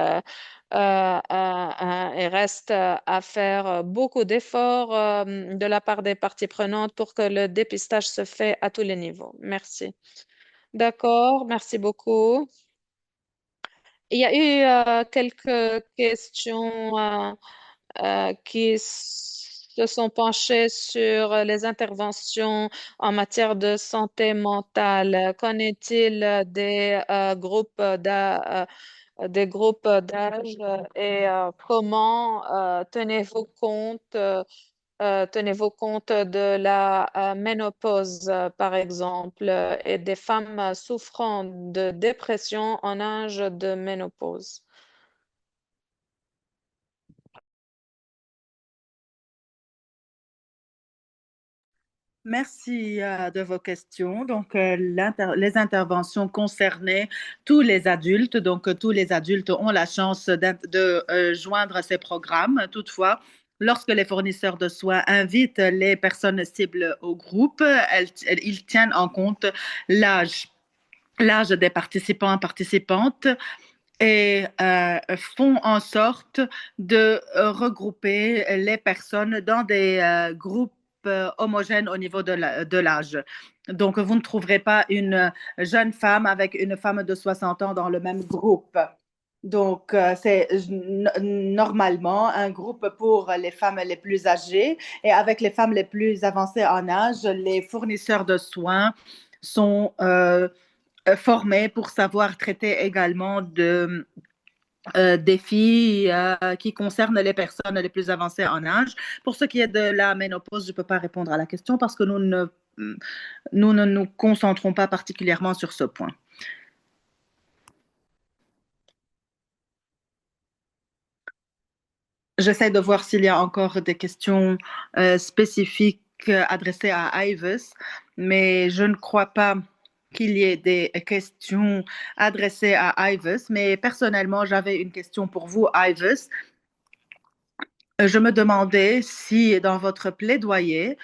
Il reste à faire beaucoup d'efforts de la part des parties prenantes pour que le dépistage se fait à tous les niveaux. Merci. D'accord, merci beaucoup. Il y a eu quelques questions qui se sont penchés sur les interventions en matière de santé mentale. Qu'en est-il des groupes d'âge et comment tenez-vous compte de la ménopause, par exemple, et des femmes souffrant de dépression en âge de ménopause? Merci de vos questions. Donc, les interventions concernaient tous les adultes. Donc, tous les adultes ont la chance de joindre ces programmes. Toutefois, lorsque les fournisseurs de soins invitent les personnes cibles au groupe, ils tiennent en compte l'âge, l'âge des participants et participantes et font en sorte de regrouper les personnes dans des groupes homogènes au niveau de l'âge. Donc, vous ne trouverez pas une jeune femme avec une femme de 60 ans dans le même groupe. Donc, c'est normalement un groupe pour les femmes les plus âgées et avec les femmes les plus avancées en âge, les fournisseurs de soins sont formés pour savoir traiter également de défis qui concernent les personnes les plus avancées en âge. Pour ce qui est de la ménopause, je ne peux pas répondre à la question parce que nous ne nous concentrons pas particulièrement sur ce point. J'essaie de voir s'il y a encore des questions spécifiques adressées à Ivers, mais je ne crois pas qu'il y ait des questions adressées à Ivers. Mais personnellement, j'avais une question pour vous, Ivers. Je me demandais si dans votre plaidoyer,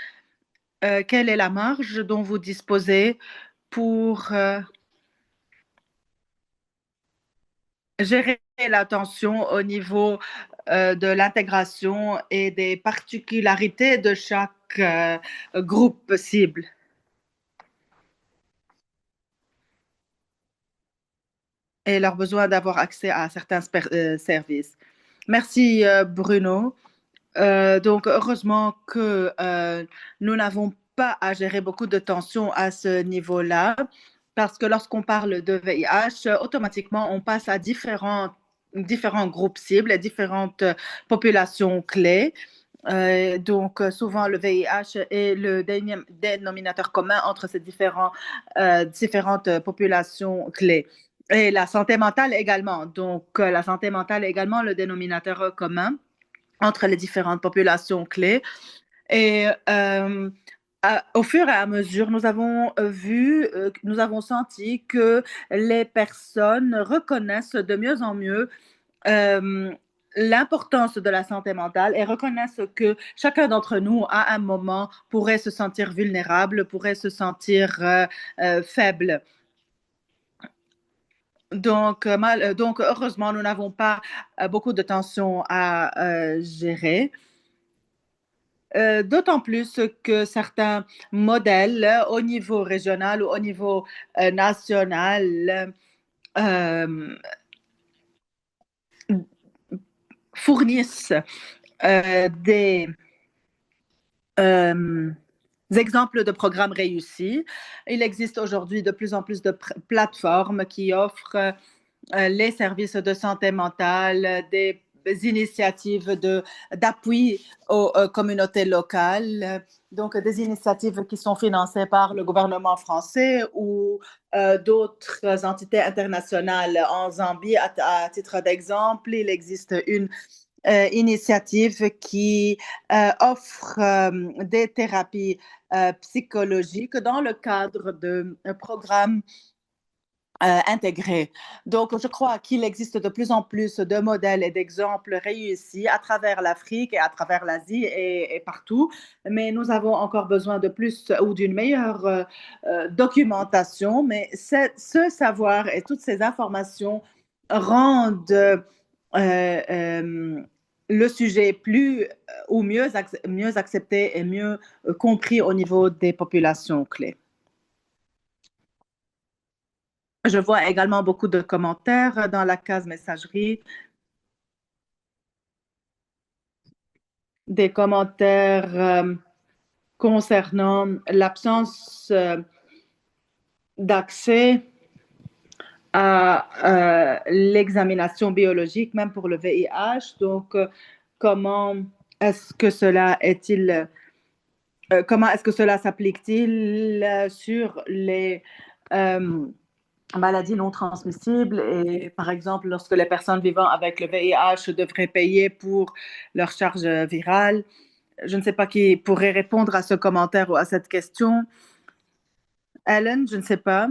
quelle est la marge dont vous disposez pour gérer l'attention au niveau de l'intégration et des particularités de chaque groupe cible. Et leur besoin d'avoir accès à certains services. Merci, Bruno. Donc, heureusement que nous n'avons pas à gérer beaucoup de tensions à ce niveau-là, parce que lorsqu'on parle de VIH, automatiquement, on passe à différents groupes cibles, différentes populations clés. Donc, souvent, le VIH est le dénominateur commun entre ces différentes populations clés. Et la santé mentale également. Donc, la santé mentale est également le dénominateur commun entre les différentes populations clés. Et Au fur et à mesure, nous avons nous avons senti que les personnes reconnaissent de mieux en mieux euh, l'importance de la santé mentale et reconnaissent que chacun d'entre nous, à un moment, pourrait se sentir vulnérable, pourrait se sentir faible. Donc, heureusement, nous n'avons pas beaucoup de tensions à gérer. D'autant plus que certains modèles au niveau régional ou au niveau national euh, fournissent des exemples de programmes réussis. Il existe aujourd'hui de plus en plus de plateformes qui offrent les services de santé mentale, des initiatives d'appui aux communautés locales, donc des initiatives qui sont financées par le gouvernement français ou d'autres entités internationales. En Zambie, à titre d'exemple, il existe une initiative qui offre des thérapies psychologiques dans le cadre d'un programme intégré. Donc, je crois qu'il existe de plus en plus de modèles et d'exemples réussis à travers l'Afrique et à travers l'Asie et partout, mais nous avons encore besoin de plus ou d'une meilleure documentation, mais ce savoir et toutes ces informations rendent le sujet plus ou mieux accepté et mieux compris au niveau des populations clés. Je vois également beaucoup de commentaires dans la case messagerie, des commentaires concernant l'absence d'accès à l'examination biologique, même pour le VIH. Donc, comment est-ce que cela est-il, comment est-ce que cela s'applique-t-il sur les maladies non transmissibles et, par exemple, lorsque les personnes vivant avec le VIH devraient payer pour leur charge virale. Je ne sais pas qui pourrait répondre à ce commentaire ou à cette question. Ellen, je ne sais pas.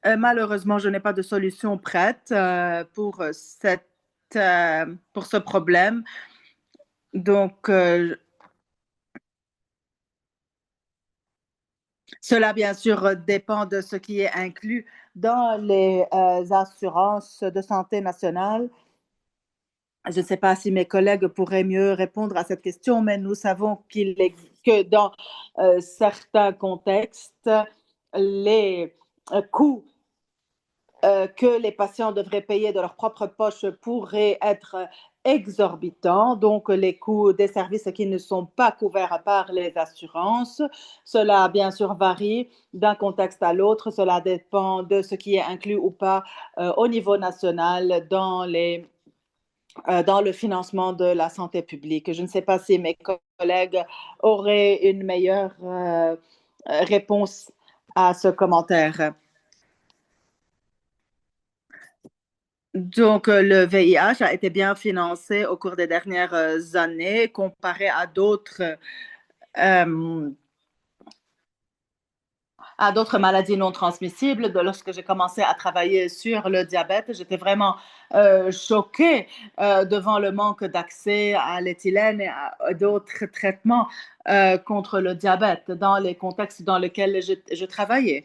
Malheureusement, je n'ai pas de solution prête pour ce problème. Donc, cela, bien sûr, dépend de ce qui est inclus dans les assurances de santé nationale. Je ne sais pas si mes collègues pourraient mieux répondre à cette question, mais nous savons que dans certains contextes, les coûts que les patients devraient payer de leur propre poche pourraient être exorbitants, donc les coûts des services qui ne sont pas couverts par les assurances. Cela, bien sûr, varie d'un contexte à l'autre. Cela dépend de ce qui est inclus ou pas au niveau national dans le financement de la santé publique. Je ne sais pas si mes collègues auraient une meilleure réponse à ce commentaire. Donc, le VIH a été bien financé au cours des dernières années comparé à d'autres maladies non transmissibles. Lorsque j'ai commencé à travailler sur le diabète, j'étais vraiment choquée devant le manque d'accès à l'éthylène et à d'autres traitements contre le diabète dans les contextes dans lesquels je travaillais.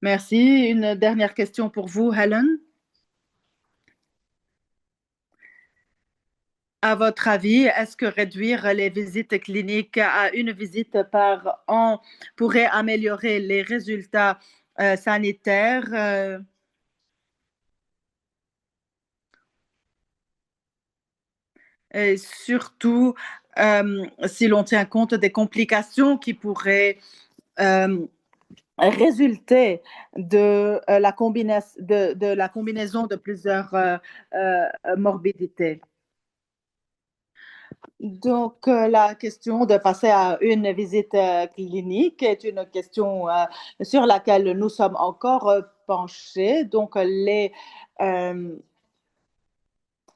Merci. Une dernière question pour vous, Helen. À votre avis, est-ce que réduire les visites cliniques à une visite par an pourrait améliorer les résultats sanitaires? Et surtout, si l'on tient compte des complications qui pourraient résulter de la combinaison de plusieurs morbidités. Donc, la question de passer à une visite clinique est une question sur laquelle nous sommes encore penchés. Donc,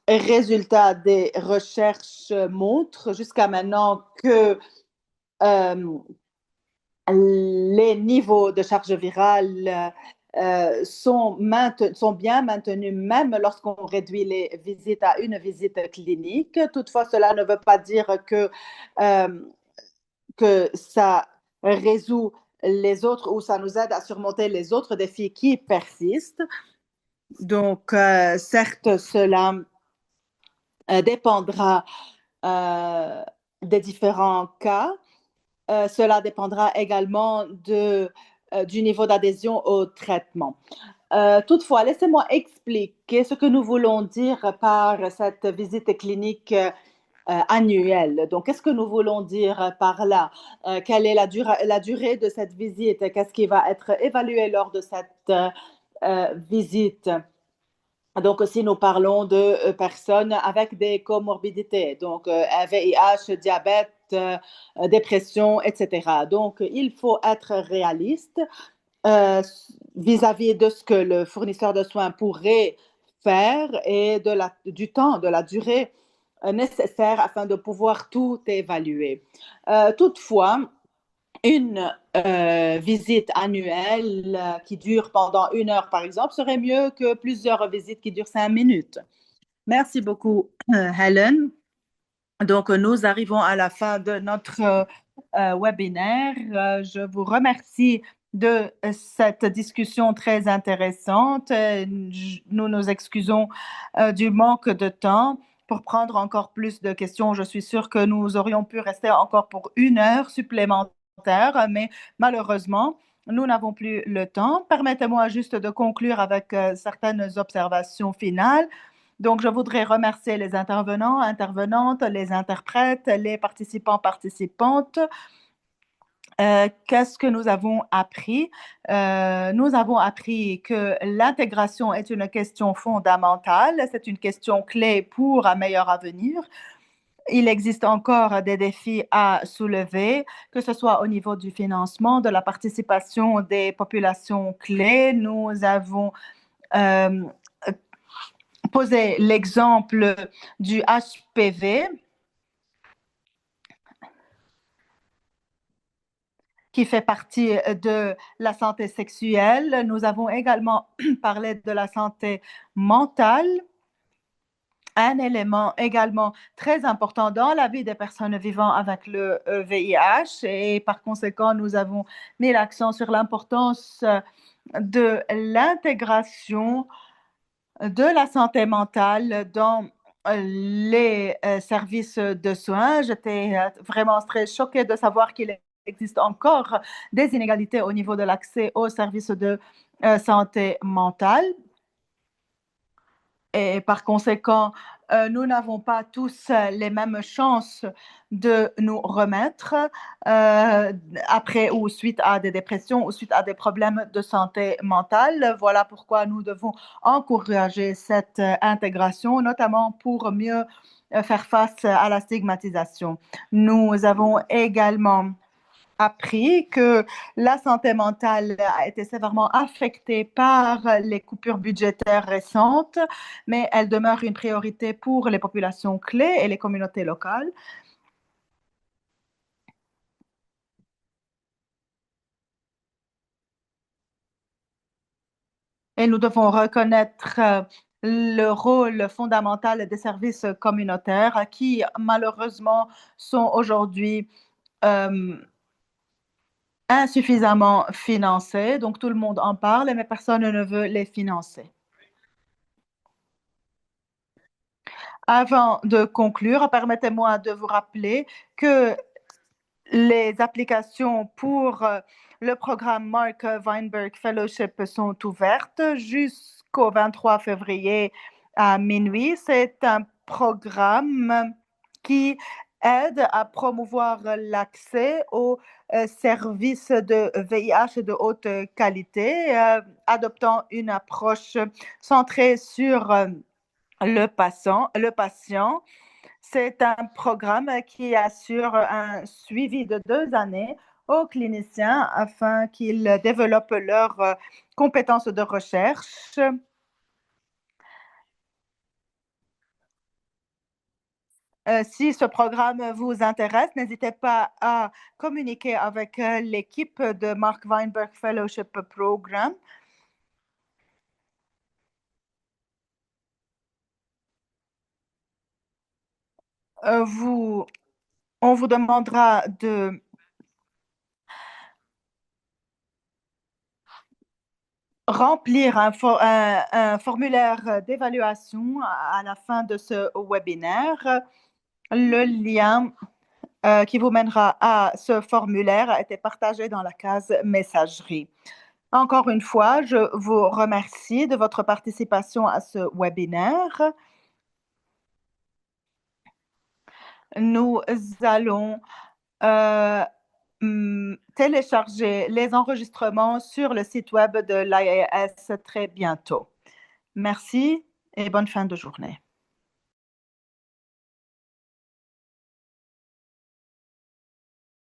résultats des recherches montrent jusqu'à maintenant que les niveaux de charge virale sont bien maintenus même lorsqu'on réduit les visites à une visite clinique. Toutefois, cela ne veut pas dire que ça résout les autres ou ça nous aide à surmonter les autres défis qui persistent. Donc, certes, cela dépendra des différents cas. Cela dépendra également du niveau d'adhésion au traitement. Toutefois, laissez-moi expliquer ce que nous voulons dire par cette visite clinique annuelle. Donc, qu'est-ce que nous voulons dire par là? Quelle est la durée de cette visite? Qu'est-ce qui va être évalué lors de cette visite? Donc, si nous parlons de personnes avec des comorbidités, donc VIH, diabète, dépression, etc. Donc, il faut être réaliste vis-à-vis de ce que le fournisseur de soins pourrait faire et du temps, de la durée nécessaire afin de pouvoir tout évaluer. Toutefois, une visite annuelle qui dure pendant 1 heure, par exemple, serait mieux que plusieurs visites qui durent 5 minutes. Merci beaucoup, Helen. Donc, nous arrivons à la fin de notre webinaire. Je vous remercie de cette discussion très intéressante. Nous nous excusons du manque de temps pour prendre encore plus de questions. Je suis sûre que nous aurions pu rester encore pour 1 heure supplémentaire, mais malheureusement, nous n'avons plus le temps. Permettez-moi juste de conclure avec certaines observations finales. Donc, je voudrais remercier les intervenants, intervenantes, les interprètes, les participants, participantes. Qu'est-ce que nous avons appris? Nous avons appris que l'intégration est une question fondamentale, c'est une question clé pour un meilleur avenir. Il existe encore des défis à soulever, que ce soit au niveau du financement, de la participation des populations clés. Nous avons posé l'exemple du HPV, qui fait partie de la santé sexuelle. Nous avons également parlé de la santé mentale, un élément également très important dans la vie des personnes vivant avec le VIH, et par conséquent, nous avons mis l'accent sur l'importance de l'intégration de la santé mentale dans les services de soins. J'étais vraiment très choquée de savoir qu'il existe encore des inégalités au niveau de l'accès aux services de santé mentale. Et par conséquent, nous n'avons pas tous les mêmes chances de nous remettre après ou suite à des dépressions ou suite à des problèmes de santé mentale. Voilà pourquoi nous devons encourager cette intégration, notamment pour mieux faire face à la stigmatisation. Nous avons également appris que la santé mentale a été sévèrement affectée par les coupures budgétaires récentes, mais elle demeure une priorité pour les populations clés et les communautés locales. Et nous devons reconnaître le rôle fondamental des services communautaires qui, malheureusement, sont aujourd'hui insuffisamment financés. Donc, tout le monde en parle, mais personne ne veut les financer. Avant de conclure, permettez-moi de vous rappeler que les applications pour le programme Mark Weinberg Fellowship sont ouvertes jusqu'au 23 février à minuit. C'est un programme qui aide à promouvoir l'accès aux services de VIH de haute qualité, adoptant une approche centrée sur le patient. C'est un programme qui assure un suivi de 2 années aux cliniciens afin qu'ils développent leurs compétences de recherche Si ce programme vous intéresse, n'hésitez pas à communiquer avec l'équipe de Mark Weinberg Fellowship Program. On vous demandera de remplir un formulaire d'évaluation à la fin de ce webinaire. Le lien qui vous mènera à ce formulaire a été partagé dans la case messagerie. Encore une fois, je vous remercie de votre participation à ce webinaire. Nous allons télécharger les enregistrements sur le site web de l'IAS très bientôt. Merci et bonne fin de journée.